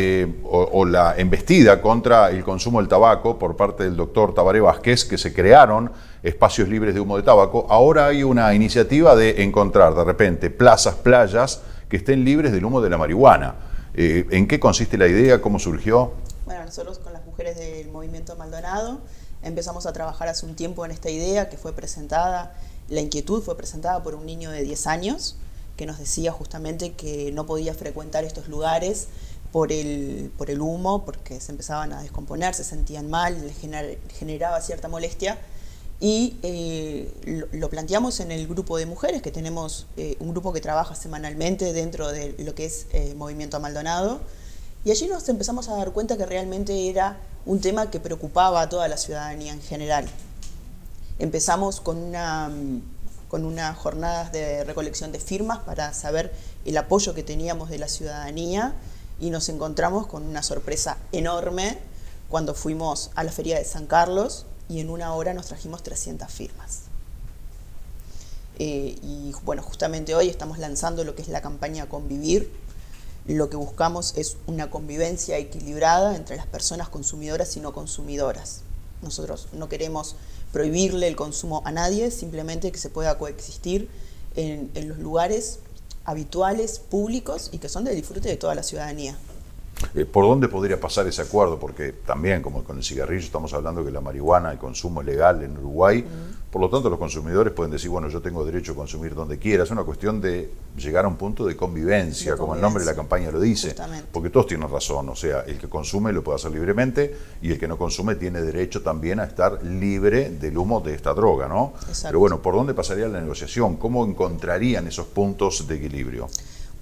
o la embestida contra el consumo del tabaco por parte del doctor Tabaré Vázquez, que se crearon espacios libres de humo de tabaco. Ahora hay una iniciativa de encontrar de repente plazas, playas que estén libres del humo de la marihuana. ¿En qué consiste la idea? ¿Cómo surgió? Bueno, nosotros con las mujeres del Movimiento Maldonado empezamos a trabajar hace un tiempo en esta idea que fue presentada, la inquietud fue presentada por un niño de 10 años que nos decía justamente que no podía frecuentar estos lugares por el humo, porque se empezaban a descomponer, se sentían mal, les generaba cierta molestia. Y lo planteamos en el grupo de mujeres, que tenemos un grupo que trabaja semanalmente dentro de lo que es Movimiento Maldonado, y allí nos empezamos a dar cuenta que realmente era un tema que preocupaba a toda la ciudadanía en general. Empezamos con unas jornadas de recolección de firmas para saber el apoyo que teníamos de la ciudadanía, y nos encontramos con una sorpresa enorme cuando fuimos a la feria de San Carlos y en una hora nos trajimos 300 firmas. Y bueno, justamente hoy estamos lanzando lo que es la campaña Convivir. Lo que buscamos es una convivencia equilibrada entre las personas consumidoras y no consumidoras. Nosotros no queremos prohibirle el consumo a nadie, simplemente que se pueda coexistir en los lugares habituales, públicos y que son de disfrute de toda la ciudadanía. ¿Por dónde podría pasar ese acuerdo? Porque también, como con el cigarrillo, estamos hablando que la marihuana, el consumo es legal en Uruguay. Por lo tanto, los consumidores pueden decir, bueno, yo tengo derecho a consumir donde quiera. Es una cuestión de llegar a un punto de convivencia, como el nombre de la campaña lo dice. Justamente. Porque todos tienen razón. O sea, el que consume lo puede hacer libremente y el que no consume tiene derecho también a estar libre del humo de esta droga, ¿no? Exacto. Pero bueno, ¿por dónde pasaría la negociación? ¿Cómo encontrarían esos puntos de equilibrio?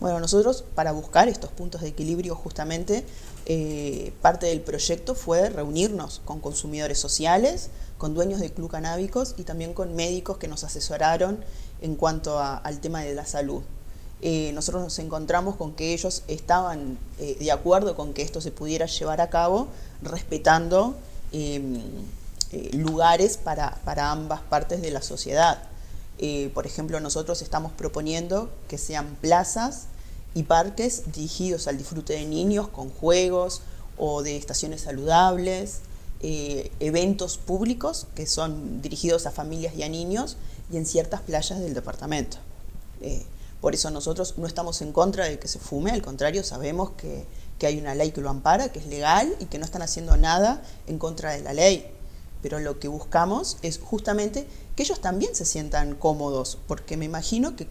Bueno, nosotros para buscar estos puntos de equilibrio justamente, parte del proyecto fue reunirnos con consumidores sociales, con dueños de club canábicos y también con médicos que nos asesoraron en cuanto al tema de la salud. Nosotros nos encontramos con que ellos estaban de acuerdo con que esto se pudiera llevar a cabo respetando lugares para ambas partes de la sociedad. Por ejemplo, nosotros estamos proponiendo que sean plazas y parques dirigidos al disfrute de niños con juegos o de estaciones saludables, eventos públicos que son dirigidos a familias y a niños y en ciertas playas del departamento. Por eso nosotros no estamos en contra de que se fume, al contrario, sabemos que hay una ley que lo ampara, que es legal y que no están haciendo nada en contra de la ley. Pero lo que buscamos es justamente que ellos también se sientan cómodos, porque me imagino que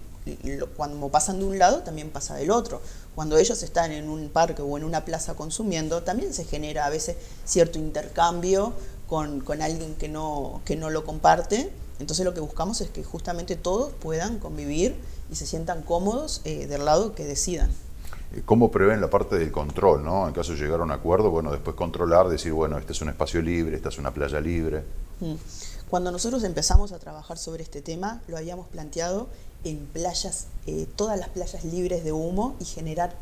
cuando pasan de un lado también pasa del otro. Cuando ellos están en un parque o en una plaza consumiendo, también se genera a veces cierto intercambio con alguien que no lo comparte. Entonces lo que buscamos es que justamente todos puedan convivir y se sientan cómodos del lado que decidan. ¿Cómo prevén la parte del control, ¿no? En caso de llegar a un acuerdo, bueno, después controlar, decir, bueno, este es un espacio libre, esta es una playa libre. Cuando nosotros empezamos a trabajar sobre este tema, lo habíamos planteado en playas, todas las playas libres de humo y generar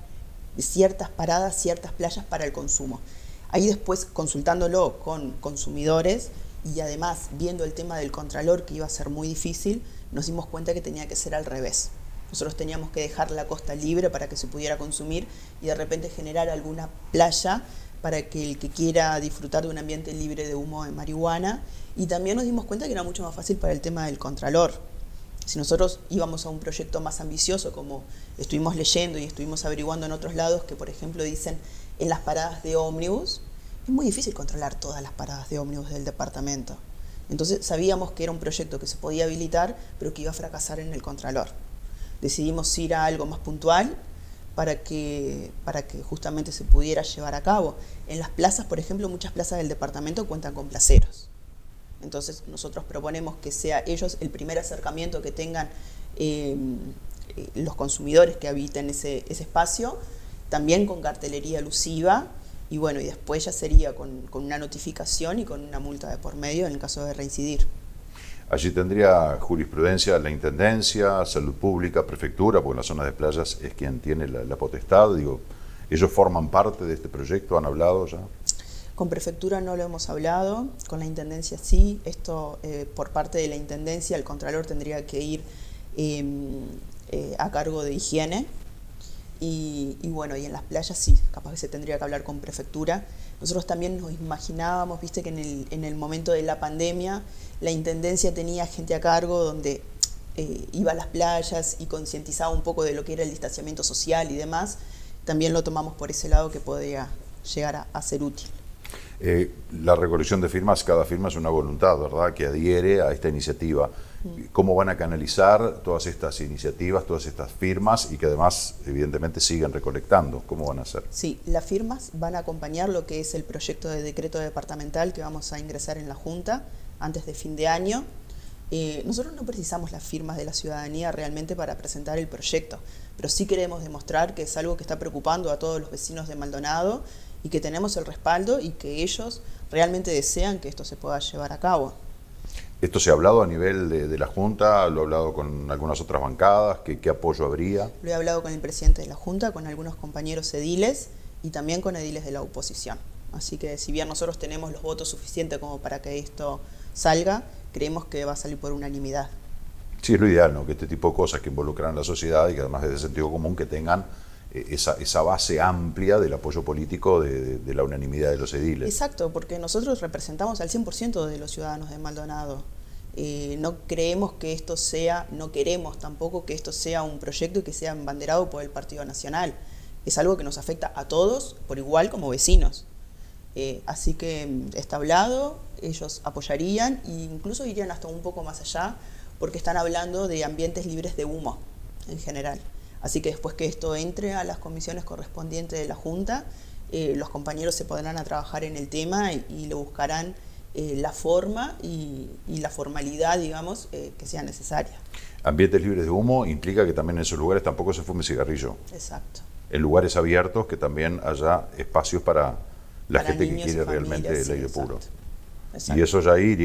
ciertas paradas, ciertas playas para el consumo. Ahí después, consultándolo con consumidores y además viendo el tema del contralor, que iba a ser muy difícil, nos dimos cuenta que tenía que ser al revés. Nosotros teníamos que dejar la costa libre para que se pudiera consumir y de repente generar alguna playa para que el que quiera disfrutar de un ambiente libre de humo de marihuana. Y también nos dimos cuenta que era mucho más fácil para el tema del contralor. Si nosotros íbamos a un proyecto más ambicioso, como estuvimos leyendo y estuvimos averiguando en otros lados, que por ejemplo dicen en las paradas de ómnibus, es muy difícil controlar todas las paradas de ómnibus del departamento. Entonces sabíamos que era un proyecto que se podía habilitar, pero que iba a fracasar en el contralor. Decidimos ir a algo más puntual para que justamente se pudiera llevar a cabo. En las plazas, por ejemplo, muchas plazas del departamento cuentan con placeros. Entonces nosotros proponemos que sea ellos el primer acercamiento que tengan los consumidores que habiten ese espacio, también con cartelería alusiva, y bueno, y después ya sería con una notificación y con una multa de por medio en el caso de reincidir. Allí tendría jurisprudencia la Intendencia, Salud Pública, Prefectura, porque en las zonas de playas es quien tiene la potestad. Digo, ¿ellos forman parte de este proyecto? ¿Han hablado ya? Con Prefectura no lo hemos hablado, con la Intendencia sí. Esto por parte de la Intendencia, el Contralor tendría que ir a cargo de higiene. Y bueno, y en las playas sí, capaz que se tendría que hablar con prefectura. Nosotros también nos imaginábamos, viste, que en el momento de la pandemia la intendencia tenía gente a cargo donde iba a las playas y concientizaba un poco de lo que era el distanciamiento social y demás. También lo tomamos por ese lado, que podría llegar a ser útil. La recolección de firmas, cada firma es una voluntad, ¿verdad?, que adhiere a esta iniciativa. ¿Cómo van a canalizar todas estas iniciativas, todas estas firmas y que además evidentemente siguen recolectando? ¿Cómo van a hacer? Sí, las firmas van a acompañar lo que es el proyecto de decreto departamental que vamos a ingresar en la Junta antes de fin de año. Nosotros no precisamos las firmas de la ciudadanía realmente para presentar el proyecto, pero sí queremos demostrar que es algo que está preocupando a todos los vecinos de Maldonado y que tenemos el respaldo y que ellos realmente desean que esto se pueda llevar a cabo. ¿Esto se ha hablado a nivel de la Junta? ¿Lo ha hablado con algunas otras bancadas? ¿Qué apoyo habría? Lo he hablado con el presidente de la Junta, con algunos compañeros ediles y también con ediles de la oposición. Así que si bien nosotros tenemos los votos suficientes como para que esto salga, creemos que va a salir por unanimidad. Sí, es lo ideal, ¿no?, que este tipo de cosas que involucran a la sociedad y que además es de sentido común, que tengan esa base amplia del apoyo político de la unanimidad de los ediles. Exacto, porque nosotros representamos al 100% de los ciudadanos de Maldonado. No creemos que esto sea, no queremos tampoco que esto sea un proyecto que sea embanderado por el Partido Nacional. Es algo que nos afecta a todos por igual como vecinos. Así que está hablado, ellos apoyarían e incluso irían hasta un poco más allá, porque están hablando de ambientes libres de humo en general. Así que después que esto entre a las comisiones correspondientes de la Junta, los compañeros se podrán a trabajar en el tema y le buscarán la forma y la formalidad, digamos, que sea necesaria. Ambientes libres de humo implica que también en esos lugares tampoco se fume cigarrillo. Exacto. En lugares abiertos que también haya espacios para la gente que quiere realmente el aire puro. Exacto. Y eso ya ahí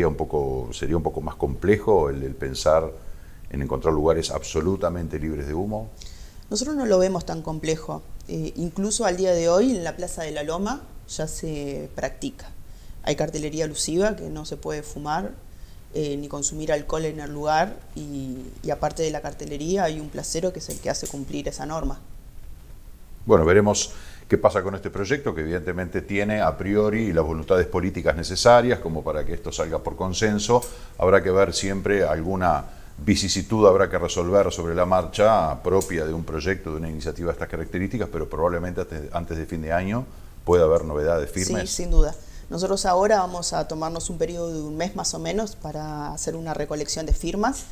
sería un poco más complejo el pensar en encontrar lugares absolutamente libres de humo. Nosotros no lo vemos tan complejo. Incluso al día de hoy en la Plaza de la Loma ya se practica. Hay cartelería alusiva que no se puede fumar ni consumir alcohol en el lugar y aparte de la cartelería hay un placero que es el que hace cumplir esa norma. Bueno, veremos qué pasa con este proyecto, que evidentemente tiene a priori las voluntades políticas necesarias como para que esto salga por consenso. Habrá que ver siempre alguna vicisitud, habrá que resolver sobre la marcha propia de un proyecto, de una iniciativa de estas características, pero probablemente antes de fin de año pueda haber novedades firmes. Sí, sin duda. Nosotros ahora vamos a tomarnos un periodo de un mes más o menos para hacer una recolección de firmas.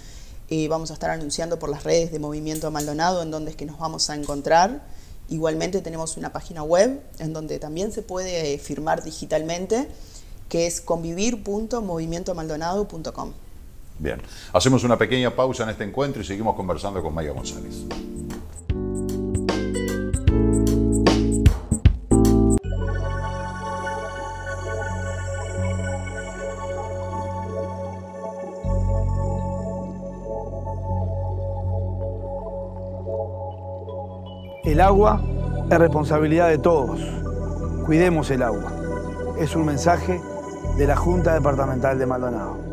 Vamos a estar anunciando por las redes de Movimiento Maldonado en donde es que nos vamos a encontrar. Igualmente tenemos una página web en donde también se puede firmar digitalmente, que es convivir.movimientomaldonado.com. Bien, hacemos una pequeña pausa en este encuentro y seguimos conversando con Maya González. El agua es responsabilidad de todos. Cuidemos el agua. Es un mensaje de la Junta Departamental de Maldonado.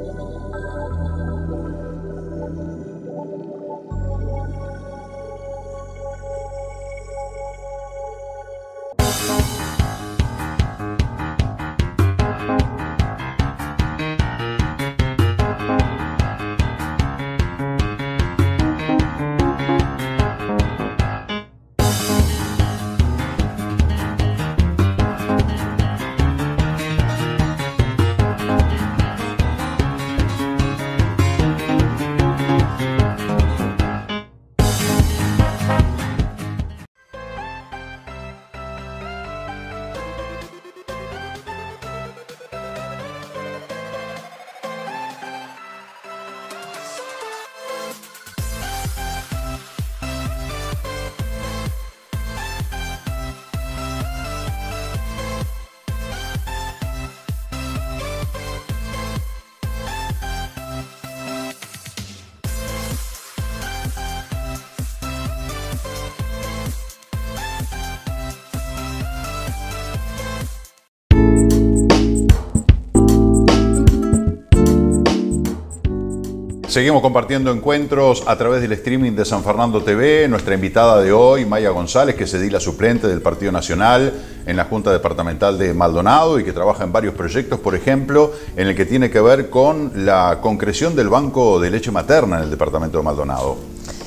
Seguimos compartiendo encuentros a través del streaming de San Fernando TV. Nuestra invitada de hoy, Maya González, que es edila suplente del Partido Nacional en la Junta Departamental de Maldonado y que trabaja en varios proyectos, por ejemplo, en el que tiene que ver con la concreción del banco de leche materna en el departamento de Maldonado.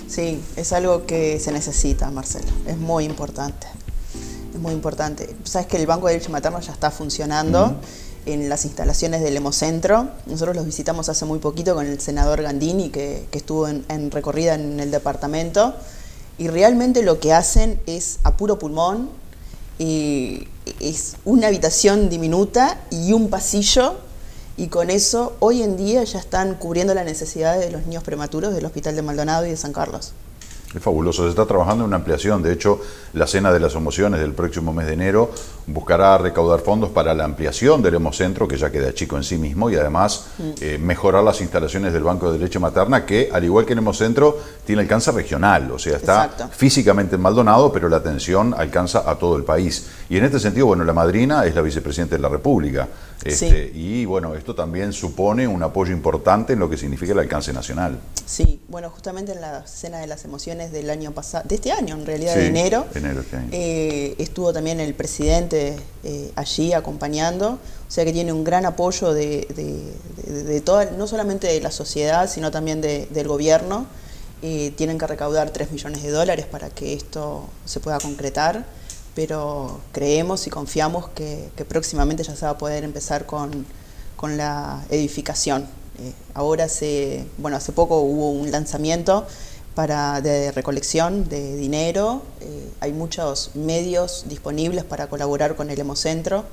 Sí, es algo que se necesita, Marcelo. Es muy importante. Es muy importante. Sabes que el banco de leche materna ya está funcionando en las instalaciones del Hemocentro. Nosotros los visitamos hace muy poquito con el senador Gandini, que estuvo en recorrida en el departamento. Y realmente lo que hacen es a puro pulmón. Y es una habitación diminuta y un pasillo. Y con eso, hoy en día ya están cubriendo las necesidades de los niños prematuros del Hospital de Maldonado y de San Carlos. Es fabuloso, se está trabajando en una ampliación. De hecho, la Cena de las Emociones del próximo mes de enero buscará recaudar fondos para la ampliación del Hemocentro, que ya queda chico en sí mismo, y además mejorar las instalaciones del Banco de Leche Materna, que al igual que el Hemocentro tiene alcance regional, o sea, está físicamente en Maldonado, pero la atención alcanza a todo el país. Y en este sentido, bueno, la madrina es la vicepresidenta de la República. Y bueno, esto también supone un apoyo importante en lo que significa el alcance nacional. Sí, bueno, justamente en la Cena de las Emociones del año pasado, de este año en realidad, de enero, este año. Estuvo también el presidente allí acompañando, o sea que tiene un gran apoyo de toda, no solamente de la sociedad, sino también del gobierno. Tienen que recaudar $3 millones para que esto se pueda concretar, pero creemos y confiamos que próximamente ya se va a poder empezar con la edificación. Ahora hace poco hubo un lanzamiento de recolección de dinero. Hay muchos medios disponibles para colaborar con el Hemocentro,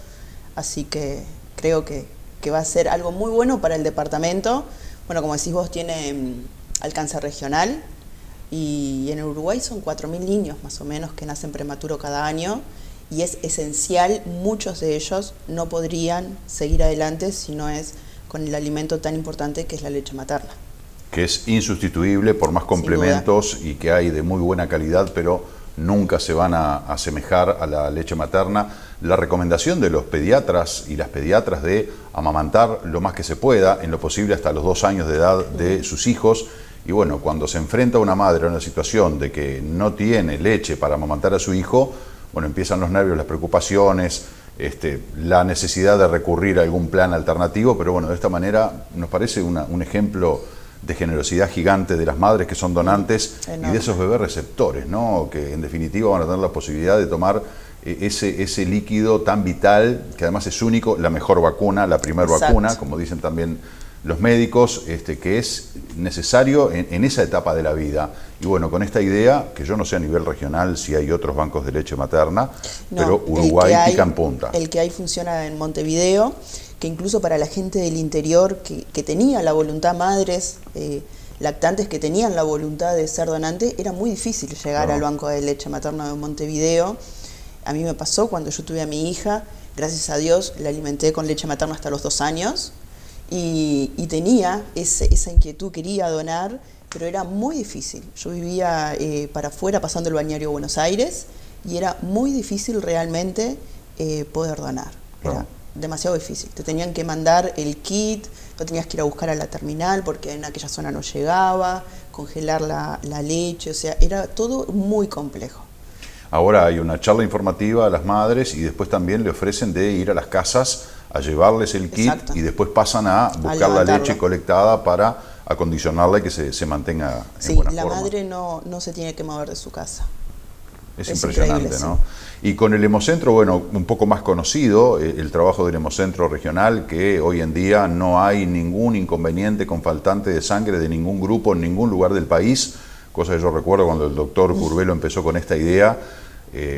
así que creo que va a ser algo muy bueno para el departamento. Bueno, como decís vos, tiene alcance regional y en Uruguay son 4.000 niños más o menos que nacen prematuro cada año y es esencial, muchos de ellos no podrían seguir adelante si no es con el alimento tan importante que es la leche materna. Que es insustituible por más complementos y que hay de muy buena calidad, pero nunca se van a asemejar a la leche materna. La recomendación de los pediatras y las pediatras de amamantar lo más que se pueda, en lo posible hasta los 2 años de edad de sus hijos. Y bueno, cuando se enfrenta una madre a una situación de que no tiene leche para amamantar a su hijo, bueno, empiezan los nervios, las preocupaciones, la necesidad de recurrir a algún plan alternativo, pero bueno, de esta manera nos parece un ejemplo de generosidad gigante de las madres que son donantes y de esos bebés receptores, ¿no? Que en definitiva van a tener la posibilidad de tomar ese líquido tan vital, que además es único, la mejor vacuna, la primera vacuna, como dicen también los médicos, que es necesario en esa etapa de la vida. Y bueno, con esta idea, que yo no sé a nivel regional si hay otros bancos de leche materna, pero Uruguay pica en punta. El que hay funciona en Montevideo, que incluso para la gente del interior que tenía la voluntad, madres lactantes que tenían la voluntad de ser donantes, era muy difícil llegar al banco de leche materna de Montevideo. A mí me pasó cuando yo tuve a mi hija, gracias a Dios la alimenté con leche materna hasta los 2 años y tenía esa inquietud, quería donar, pero era muy difícil. Yo vivía para afuera pasando el balneario Buenos Aires y era muy difícil realmente poder donar. Era demasiado difícil. Te tenían que mandar el kit, lo tenías que ir a buscar a la terminal porque en aquella zona no llegaba, congelar la leche, o sea, era todo muy complejo. Ahora hay una charla informativa a las madres y después también le ofrecen de ir a las casas a llevarles el kit y después pasan a buscar la leche colectada para acondicionarla y que se mantenga en buena forma. La madre no se tiene que mover de su casa. Es impresionante, ¿no? Y con el Hemocentro, bueno, un poco más conocido, el trabajo del Hemocentro regional, que hoy en día no hay ningún inconveniente con faltante de sangre de ningún grupo en ningún lugar del país, cosa que yo recuerdo cuando el doctor Curvelo empezó con esta idea.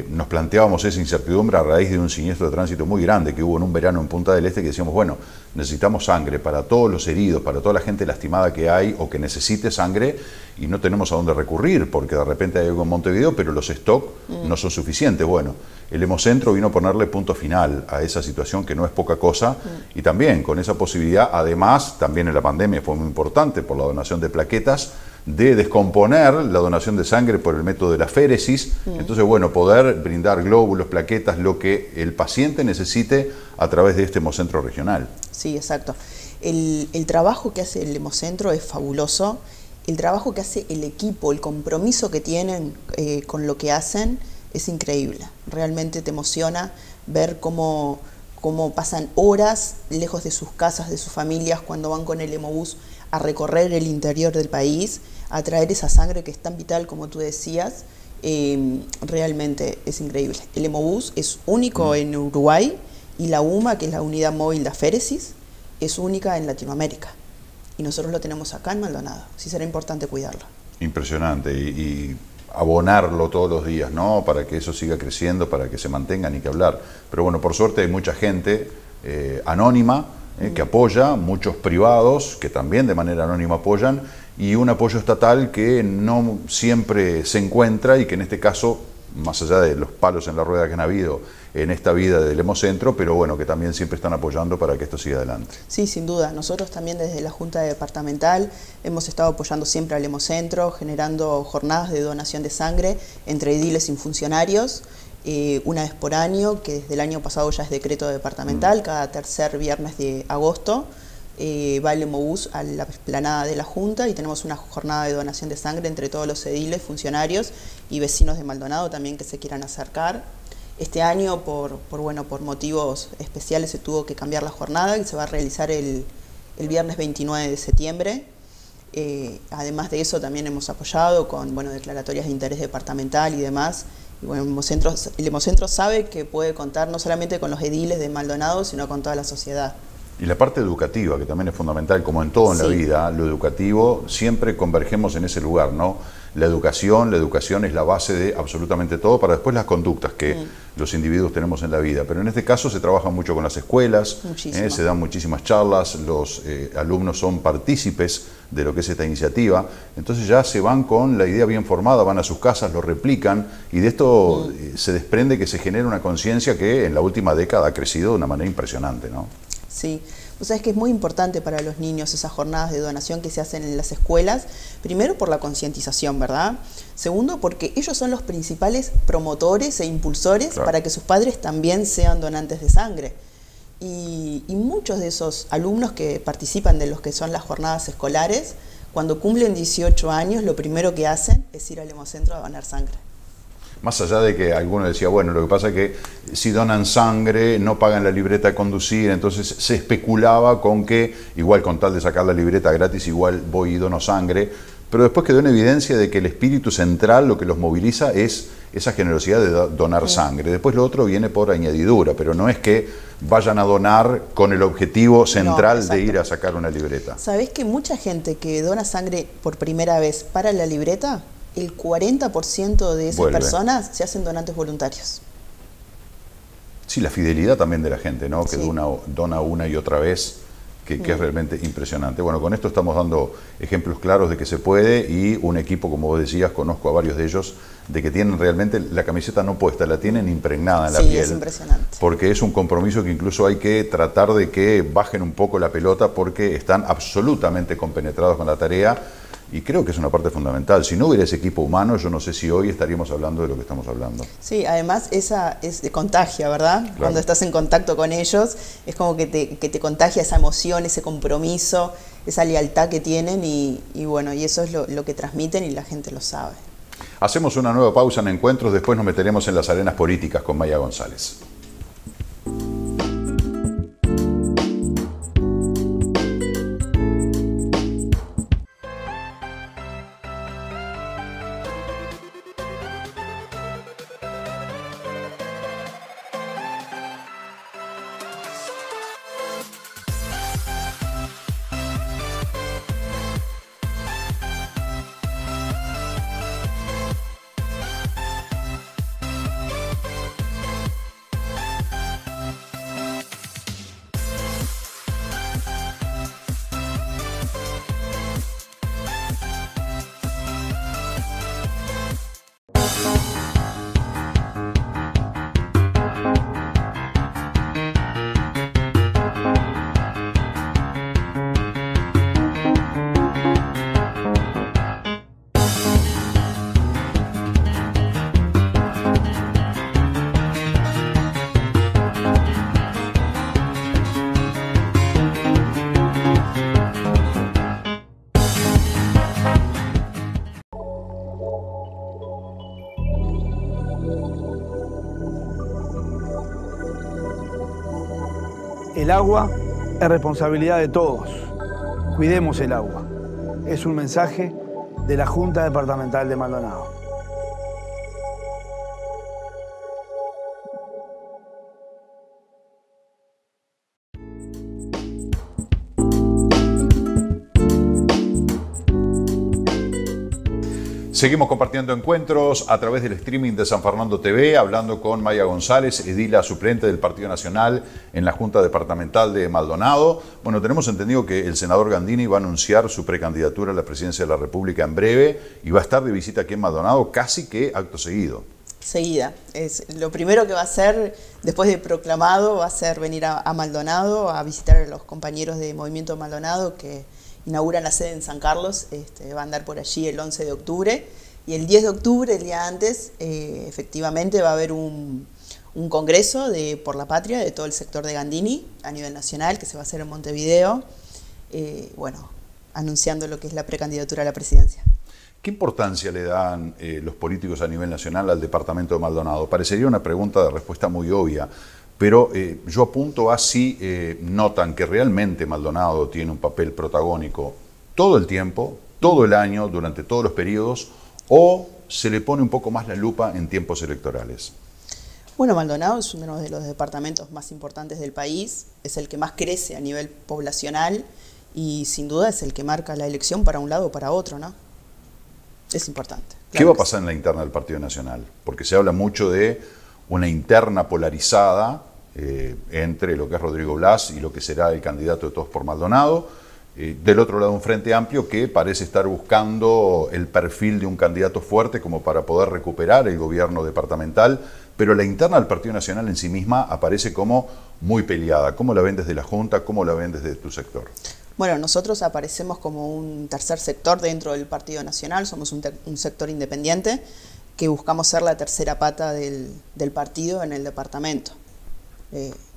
Nos planteábamos esa incertidumbre a raíz de un siniestro de tránsito muy grande que hubo en un verano en Punta del Este, que decíamos, bueno, necesitamos sangre para todos los heridos, para toda la gente lastimada que hay o que necesite sangre y no tenemos a dónde recurrir porque de repente hay algo en Montevideo, pero los stock no son suficientes. Bueno, el Hemocentro vino a ponerle punto final a esa situación que no es poca cosa y también con esa posibilidad, además, también en la pandemia fue muy importante por la donación de plaquetas, de descomponer la donación de sangre por el método de la féresis. Entonces, bueno, poder brindar glóbulos, plaquetas, lo que el paciente necesite a través de este Hemocentro regional. Sí, exacto. El trabajo que hace el Hemocentro es fabuloso. El trabajo que hace el equipo, el compromiso que tienen con lo que hacen es increíble. Realmente te emociona ver cómo pasan horas lejos de sus casas, de sus familias, cuando van con el Hemobús a recorrer el interior del país, a traer esa sangre que es tan vital como tú decías. Realmente es increíble. El Hemobús es único en Uruguay y la UMA, que es la Unidad Móvil de Aféresis, es única en Latinoamérica. Y nosotros lo tenemos acá en Maldonado. Sí será importante cuidarlo. Impresionante. Y abonarlo todos los días, ¿no? Para que eso siga creciendo, para que se mantenga, ni que hablar. Pero bueno, por suerte hay mucha gente anónima que apoya, muchos privados que también de manera anónima apoyan, y un apoyo estatal que no siempre se encuentra y que en este caso, más allá de los palos en la rueda que han habido en esta vida del Hemocentro, pero bueno, que también siempre están apoyando para que esto siga adelante. Sí, sin duda. Nosotros también desde la Junta Departamental hemos estado apoyando siempre al Hemocentro, generando jornadas de donación de sangre entre ediles y funcionarios, una vez por año, que desde el año pasado ya es decreto departamental, cada tercer viernes de agosto. Va el Hemobús a la explanada de la Junta y tenemos una jornada de donación de sangre entre todos los ediles, funcionarios y vecinos de Maldonado también que se quieran acercar. Este año, por motivos especiales, se tuvo que cambiar la jornada y se va a realizar el viernes 29 de septiembre. Además de eso, también hemos apoyado con declaratorias de interés departamental y demás. Y bueno, el Hemocentro sabe que puede contar no solamente con los ediles de Maldonado, sino con toda la sociedad. Y la parte educativa, que también es fundamental, como en todo en la vida, lo educativo, siempre convergemos en ese lugar, ¿no? La educación es la base de absolutamente todo, para después las conductas que los individuos tenemos en la vida. Pero en este caso se trabaja mucho con las escuelas, se dan muchísimas charlas, los alumnos son partícipes de lo que es esta iniciativa, entonces ya se van con la idea bien formada, van a sus casas, lo replican, y de esto se desprende que se genera una conciencia que en la última década ha crecido de una manera impresionante, ¿no? Sí, o sea, es que es muy importante para los niños esas jornadas de donación que se hacen en las escuelas, primero por la concientización, ¿verdad? Segundo, porque ellos son los principales promotores e impulsores para que sus padres también sean donantes de sangre. Y muchos de esos alumnos que participan de los que son las jornadas escolares, cuando cumplen 18 años, lo primero que hacen es ir al Hemocentro a donar sangre. Más allá de que alguno decía, bueno, lo que pasa es que si donan sangre no pagan la libreta de conducir, entonces se especulaba con que, igual con tal de sacar la libreta gratis, igual voy y dono sangre, pero después quedó en evidencia de que el espíritu central, lo que los moviliza es esa generosidad de donar sangre. Después lo otro viene por añadidura, pero no es que vayan a donar con el objetivo central de ir a sacar una libreta. ¿Sabés que mucha gente que dona sangre por primera vez para la libreta, el 40% de esas personas se hacen donantes voluntarios? Sí, la fidelidad también de la gente, ¿no? Que dona una y otra vez, que es realmente impresionante. Bueno, con esto estamos dando ejemplos claros de que se puede, y un equipo, como vos decías, conozco a varios de ellos, de que tienen realmente la camiseta no puesta, la tienen impregnada en la piel. Sí, es impresionante. Porque es un compromiso que incluso hay que tratar de que bajen un poco la pelota, porque están absolutamente compenetrados con la tarea. Y creo que es una parte fundamental. Si no hubiera ese equipo humano, yo no sé si hoy estaríamos hablando de lo que estamos hablando. Sí, además esa es de contagia, ¿verdad? Claro. Cuando estás en contacto con ellos, es como que te contagia esa emoción, ese compromiso, esa lealtad que tienen y eso es lo que transmiten y la gente lo sabe. Hacemos una nueva pausa en Encuentros, después nos meteremos en las arenas políticas con Maya González. El agua es responsabilidad de todos. Cuidemos el agua. Es un mensaje de la Junta Departamental de Maldonado. Seguimos compartiendo encuentros a través del streaming de San Fernando TV, hablando con Maya González, edila suplente del Partido Nacional en la Junta Departamental de Maldonado. Bueno, tenemos entendido que el senador Gandini va a anunciar su precandidatura a la presidencia de la República en breve y va a estar de visita aquí en Maldonado casi que acto seguido. Seguida. Lo primero que va a hacer, después de proclamado, va a ser venir a Maldonado a visitar a los compañeros de Movimiento Maldonado que inauguran la sede en San Carlos. Va a andar por allí el 11 de octubre y el 10 de octubre, el día antes, efectivamente va a haber un congreso por la patria de todo el sector de Gandini a nivel nacional que se va a hacer en Montevideo, bueno, anunciando lo que es la precandidatura a la presidencia. ¿Qué importancia le dan los políticos a nivel nacional al departamento de Maldonado? Parecería una pregunta de respuesta muy obvia, pero yo apunto a si notan que realmente Maldonado tiene un papel protagónico todo el tiempo, todo el año, durante todos los periodos, o se le pone un poco más la lupa en tiempos electorales. Bueno, Maldonado es uno de los departamentos más importantes del país, es el que más crece a nivel poblacional y sin duda es el que marca la elección para un lado o para otro, ¿no? Es importante. ¿Qué va a pasar en la interna del Partido Nacional? Porque se habla mucho de una interna polarizada entre lo que es Rodrigo Blas y lo que será el candidato de Todos por Maldonado. Del otro lado, un frente amplio que parece estar buscando el perfil de un candidato fuerte como para poder recuperar el gobierno departamental, pero la interna del Partido Nacional en sí misma aparece como muy peleada. ¿Cómo la ven desde la Junta? ¿Cómo la ven desde tu sector? Bueno, nosotros aparecemos como un tercer sector dentro del Partido Nacional, somos un sector independiente que buscamos ser la tercera pata del partido en el departamento.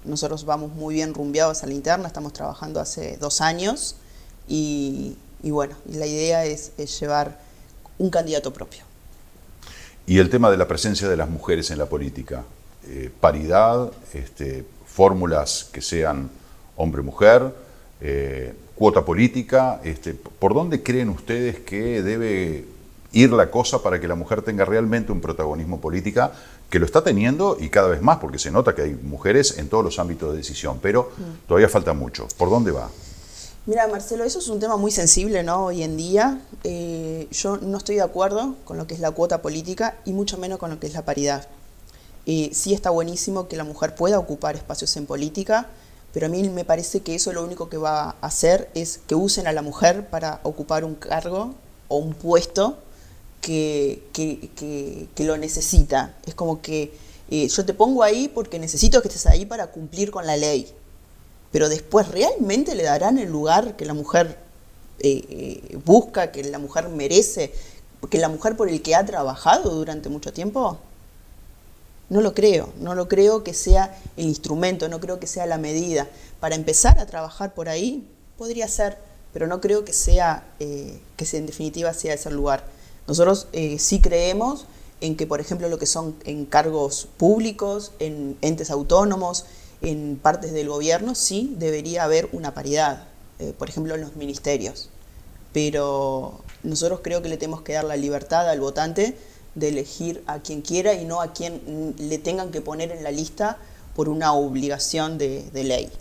Nosotros vamos muy bien rumbeados a la interna, estamos trabajando hace 2 años y bueno, la idea es llevar un candidato propio. Y el tema de la presencia de las mujeres en la política, paridad, fórmulas que sean hombre-mujer, cuota política, ¿por dónde creen ustedes que debe ir la cosa para que la mujer tenga realmente un protagonismo político, que lo está teniendo y cada vez más, porque se nota que hay mujeres en todos los ámbitos de decisión, pero todavía falta mucho? ¿Por dónde va? Mira, Marcelo, eso es un tema muy sensible, ¿no? Hoy en día yo no estoy de acuerdo con lo que es la cuota política y mucho menos con lo que es la paridad. Sí está buenísimo que la mujer pueda ocupar espacios en política, pero a mí me parece que eso lo único que va a hacer es que usen a la mujer para ocupar un cargo o un puesto que lo necesita. Es como que yo te pongo ahí porque necesito que estés ahí para cumplir con la ley. Pero después, ¿realmente le darán el lugar que la mujer busca, que la mujer merece, que la mujer por el que ha trabajado durante mucho tiempo? No lo creo que sea el instrumento, no creo que sea la medida. Para empezar a trabajar por ahí, podría ser, pero no creo que en definitiva sea ese el lugar. Nosotros sí creemos en que, por ejemplo, lo que son en cargos públicos, en entes autónomos, en partes del gobierno, sí debería haber una paridad, por ejemplo, en los ministerios. Pero nosotros creo que le tenemos que dar la libertad al votante de elegir a quien quiera y no a quien le tengan que poner en la lista por una obligación de ley.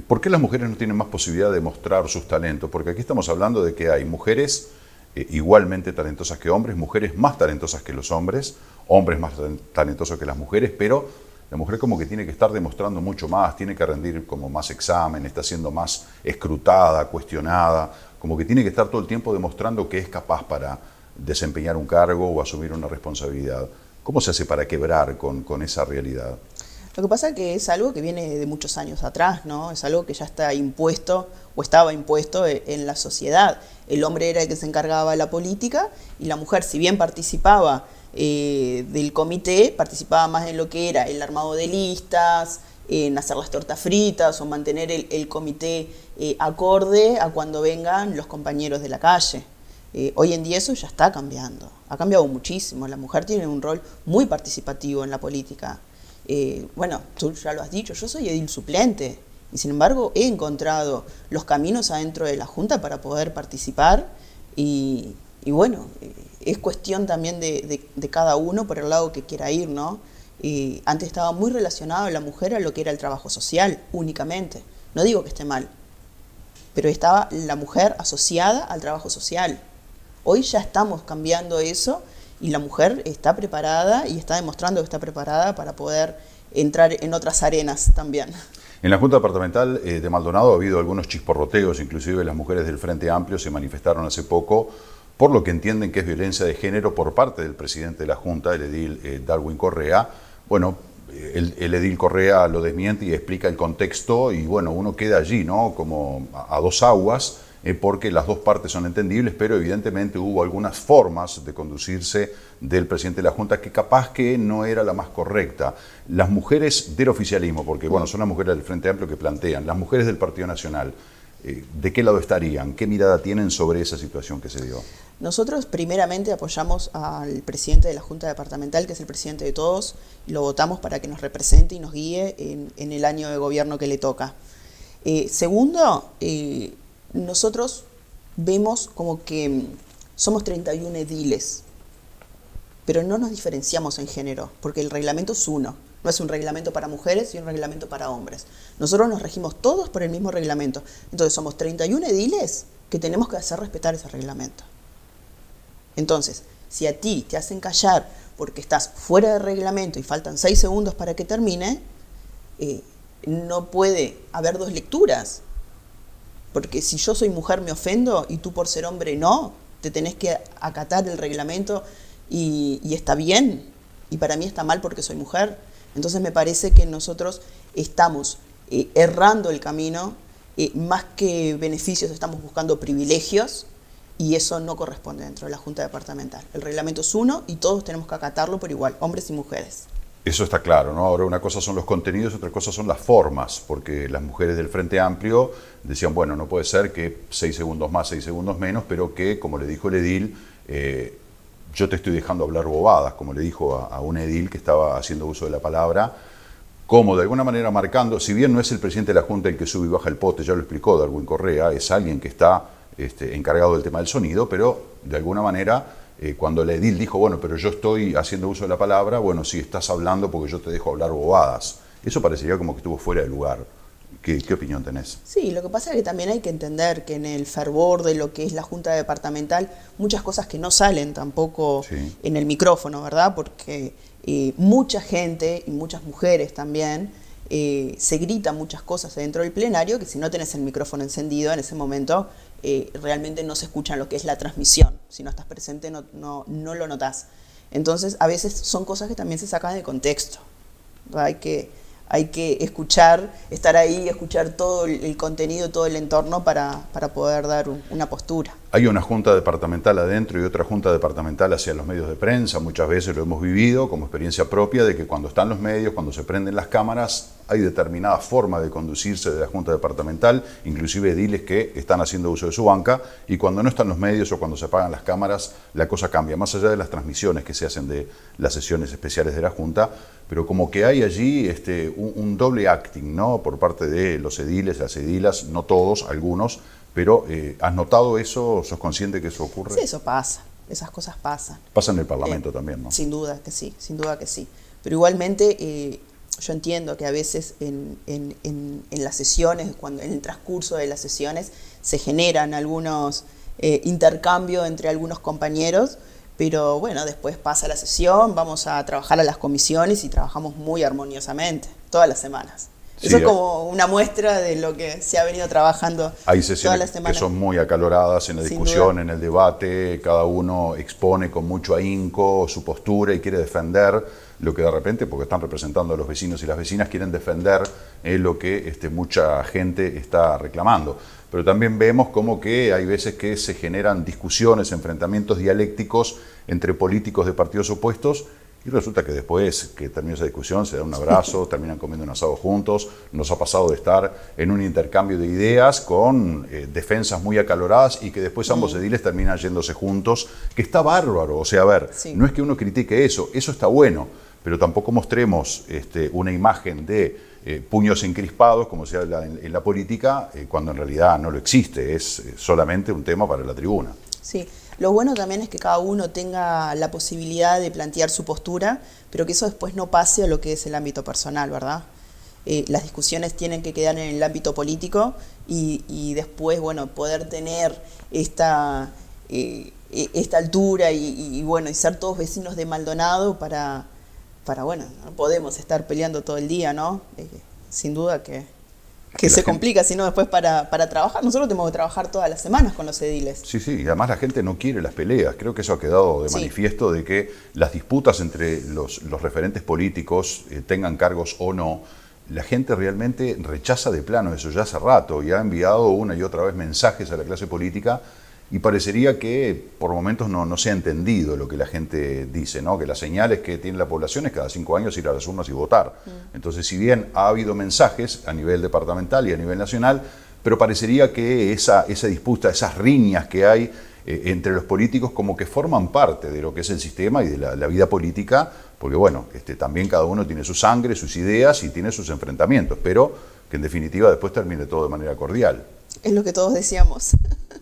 ¿Por qué las mujeres no tienen más posibilidad de mostrar sus talentos? Porque aquí estamos hablando de que hay mujeres igualmente talentosas que hombres, mujeres más talentosas que los hombres, hombres más talentosos que las mujeres, pero la mujer como que tiene que estar demostrando mucho más, tiene que rendir como más examen, está siendo más escrutada, cuestionada, como que tiene que estar todo el tiempo demostrando que es capaz para desempeñar un cargo o asumir una responsabilidad. ¿Cómo se hace para quebrar con esa realidad? Lo que pasa es que es algo que viene de muchos años atrás, ¿no? Es algo que ya está impuesto o estaba impuesto en la sociedad. El hombre era el que se encargaba de la política y la mujer, si bien participaba del comité, participaba más en lo que era el armado de listas, en hacer las tortas fritas o mantener el comité acorde a cuando vengan los compañeros de la calle. Hoy en día eso ya está cambiando, ha cambiado muchísimo. La mujer tiene un rol muy participativo en la política. Bueno, tú ya lo has dicho, yo soy edil suplente Y sin embargo he encontrado los caminos adentro de la Junta para poder participar y bueno, es cuestión también de cada uno por el lado que quiera ir, ¿no? Antes estaba muy relacionado la mujer a lo que era el trabajo social únicamente. No digo que esté mal, pero estaba la mujer asociada al trabajo social. Hoy ya estamos cambiando eso y la mujer está preparada y está demostrando que está preparada para poder entrar en otras arenas también. En la Junta Departamental de Maldonado ha habido algunos chisporroteos, inclusive las mujeres del Frente Amplio se manifestaron hace poco por lo que entienden que es violencia de género por parte del presidente de la Junta, el edil Darwin Correa. Bueno, el edil Correa lo desmiente y explica el contexto y bueno, uno queda allí, ¿no? Como a dos aguas, porque las dos partes son entendibles, pero evidentemente hubo algunas formas de conducirse del presidente de la Junta que capaz que no era la más correcta. Las mujeres del oficialismo, porque bueno, son las mujeres del Frente Amplio que plantean, las mujeres del Partido Nacional, ¿de qué lado estarían? ¿Qué mirada tienen sobre esa situación que se dio? Nosotros primeramente apoyamos al presidente de la Junta Departamental, que es el presidente de todos, y lo votamos para que nos represente y nos guíe en el año de gobierno que le toca. Segundo, nosotros vemos como que somos 31 ediles, pero no nos diferenciamos en género, porque el reglamento es uno. No es un reglamento para mujeres y un reglamento para hombres. Nosotros nos regimos todos por el mismo reglamento. Entonces somos 31 ediles que tenemos que hacer respetar ese reglamento. Entonces, si a ti te hacen callar porque estás fuera de reglamento y faltan 6 segundos para que termine, no puede haber dos lecturas. Porque si yo soy mujer me ofendo y tú por ser hombre no, te tenés que acatar el reglamento y está bien. Y para mí está mal porque soy mujer. Entonces me parece que nosotros estamos errando el camino, más que beneficios estamos buscando privilegios y eso no corresponde dentro de la Junta Departamental. El reglamento es uno y todos tenemos que acatarlo por igual, hombres y mujeres. Eso está claro, ¿no? Ahora una cosa son los contenidos, otra cosa son las formas, porque las mujeres del Frente Amplio decían, bueno, no puede ser que 6 segundos más, 6 segundos menos, pero que, como le dijo el edil, yo te estoy dejando hablar bobadas, como le dijo a un edil que estaba haciendo uso de la palabra, como de alguna manera marcando, si bien no es el presidente de la Junta el que sube y baja el pote, ya lo explicó Darwin Correa, es alguien que está encargado del tema del sonido, pero de alguna manera, cuando el edil dijo, bueno, pero yo estoy haciendo uso de la palabra, bueno, sí, estás hablando porque yo te dejo hablar bobadas. Eso parecería como que estuvo fuera de lugar. ¿Qué opinión tenés? Sí, lo que pasa es que también hay que entender que en el fervor de lo que es la Junta Departamental, muchas cosas que no salen tampoco en el micrófono, ¿verdad? Porque mucha gente y muchas mujeres también se gritan muchas cosas dentro del plenario que si no tenés el micrófono encendido en ese momento realmente no se escucha lo que es la transmisión. Si no estás presente no lo notás. Entonces a veces son cosas que también se sacan de contexto. Hay que escuchar, estar ahí, escuchar todo el contenido, todo el entorno para poder dar una postura. Hay una junta departamental adentro y otra junta departamental hacia los medios de prensa. Muchas veces lo hemos vivido como experiencia propia de que cuando están los medios, cuando se prenden las cámaras, hay determinada forma de conducirse de la junta departamental, inclusive ediles que están haciendo uso de su banca, y cuando no están los medios o cuando se apagan las cámaras, la cosa cambia, más allá de las transmisiones que se hacen de las sesiones especiales de la junta, pero como que hay allí un doble acting, ¿no? Por parte de los ediles, las edilas, no todos, algunos, pero ¿has notado eso? ¿Sos consciente que eso ocurre? Sí, eso pasa, esas cosas pasan. Pasa en el Parlamento también, ¿no? Sin duda que sí, sin duda que sí. Pero igualmente yo entiendo que a veces en las sesiones, en el transcurso de las sesiones, se generan algunos intercambios entre algunos compañeros, pero bueno, después pasa la sesión, vamos a trabajar a las comisiones y trabajamos muy armoniosamente, todas las semanas. Sí, eso es como una muestra de lo que se ha venido trabajando hay sesiones que son muy acaloradas en la discusión, en el debate, cada uno expone con mucho ahínco su postura y quiere defender lo que de repente, porque están representando a los vecinos y las vecinas, quieren defender lo que mucha gente está reclamando. Pero también vemos como que hay veces que se generan discusiones, enfrentamientos dialécticos entre políticos de partidos opuestos y resulta que después que termina esa discusión se da un abrazo, terminan comiendo un asado juntos. Nos ha pasado de estar en un intercambio de ideas con defensas muy acaloradas y que después ambos ediles terminan yéndose juntos, que está bárbaro. O sea, a ver, no es que uno critique eso está bueno, pero tampoco mostremos una imagen de puños encrispados, como se habla en la política, cuando en realidad no lo existe, es solamente un tema para la tribuna. Sí, lo bueno también es que cada uno tenga la posibilidad de plantear su postura, pero que eso después no pase a lo que es el ámbito personal, ¿verdad? Las discusiones tienen que quedar en el ámbito político y después, bueno, poder tener esta altura y ser todos vecinos de Maldonado para bueno, no podemos estar peleando todo el día, ¿no? Sin duda que se complica, sino después para trabajar. Nosotros tenemos que trabajar todas las semanas con los ediles. Sí, sí, y además la gente no quiere las peleas. Creo que eso ha quedado de manifiesto de que las disputas entre los referentes políticos, tengan cargos o no, la gente realmente rechaza de plano eso ya hace rato y ha enviado una y otra vez mensajes a la clase política y parecería que por momentos no se ha entendido lo que la gente dice, ¿no? Que las señales que tiene la población es cada 5 años ir a las urnas y votar. Entonces, si bien ha habido mensajes a nivel departamental y a nivel nacional, pero parecería que esa disputa, esas riñas que hay entre los políticos como que forman parte de lo que es el sistema y de la vida política, porque bueno, también cada uno tiene su sangre, sus ideas y tiene sus enfrentamientos, pero que en definitiva después termine todo de manera cordial. Es lo que todos decíamos.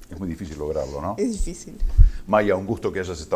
Es muy difícil lograrlo, ¿no? Es difícil. Maya, un gusto que hayas estado.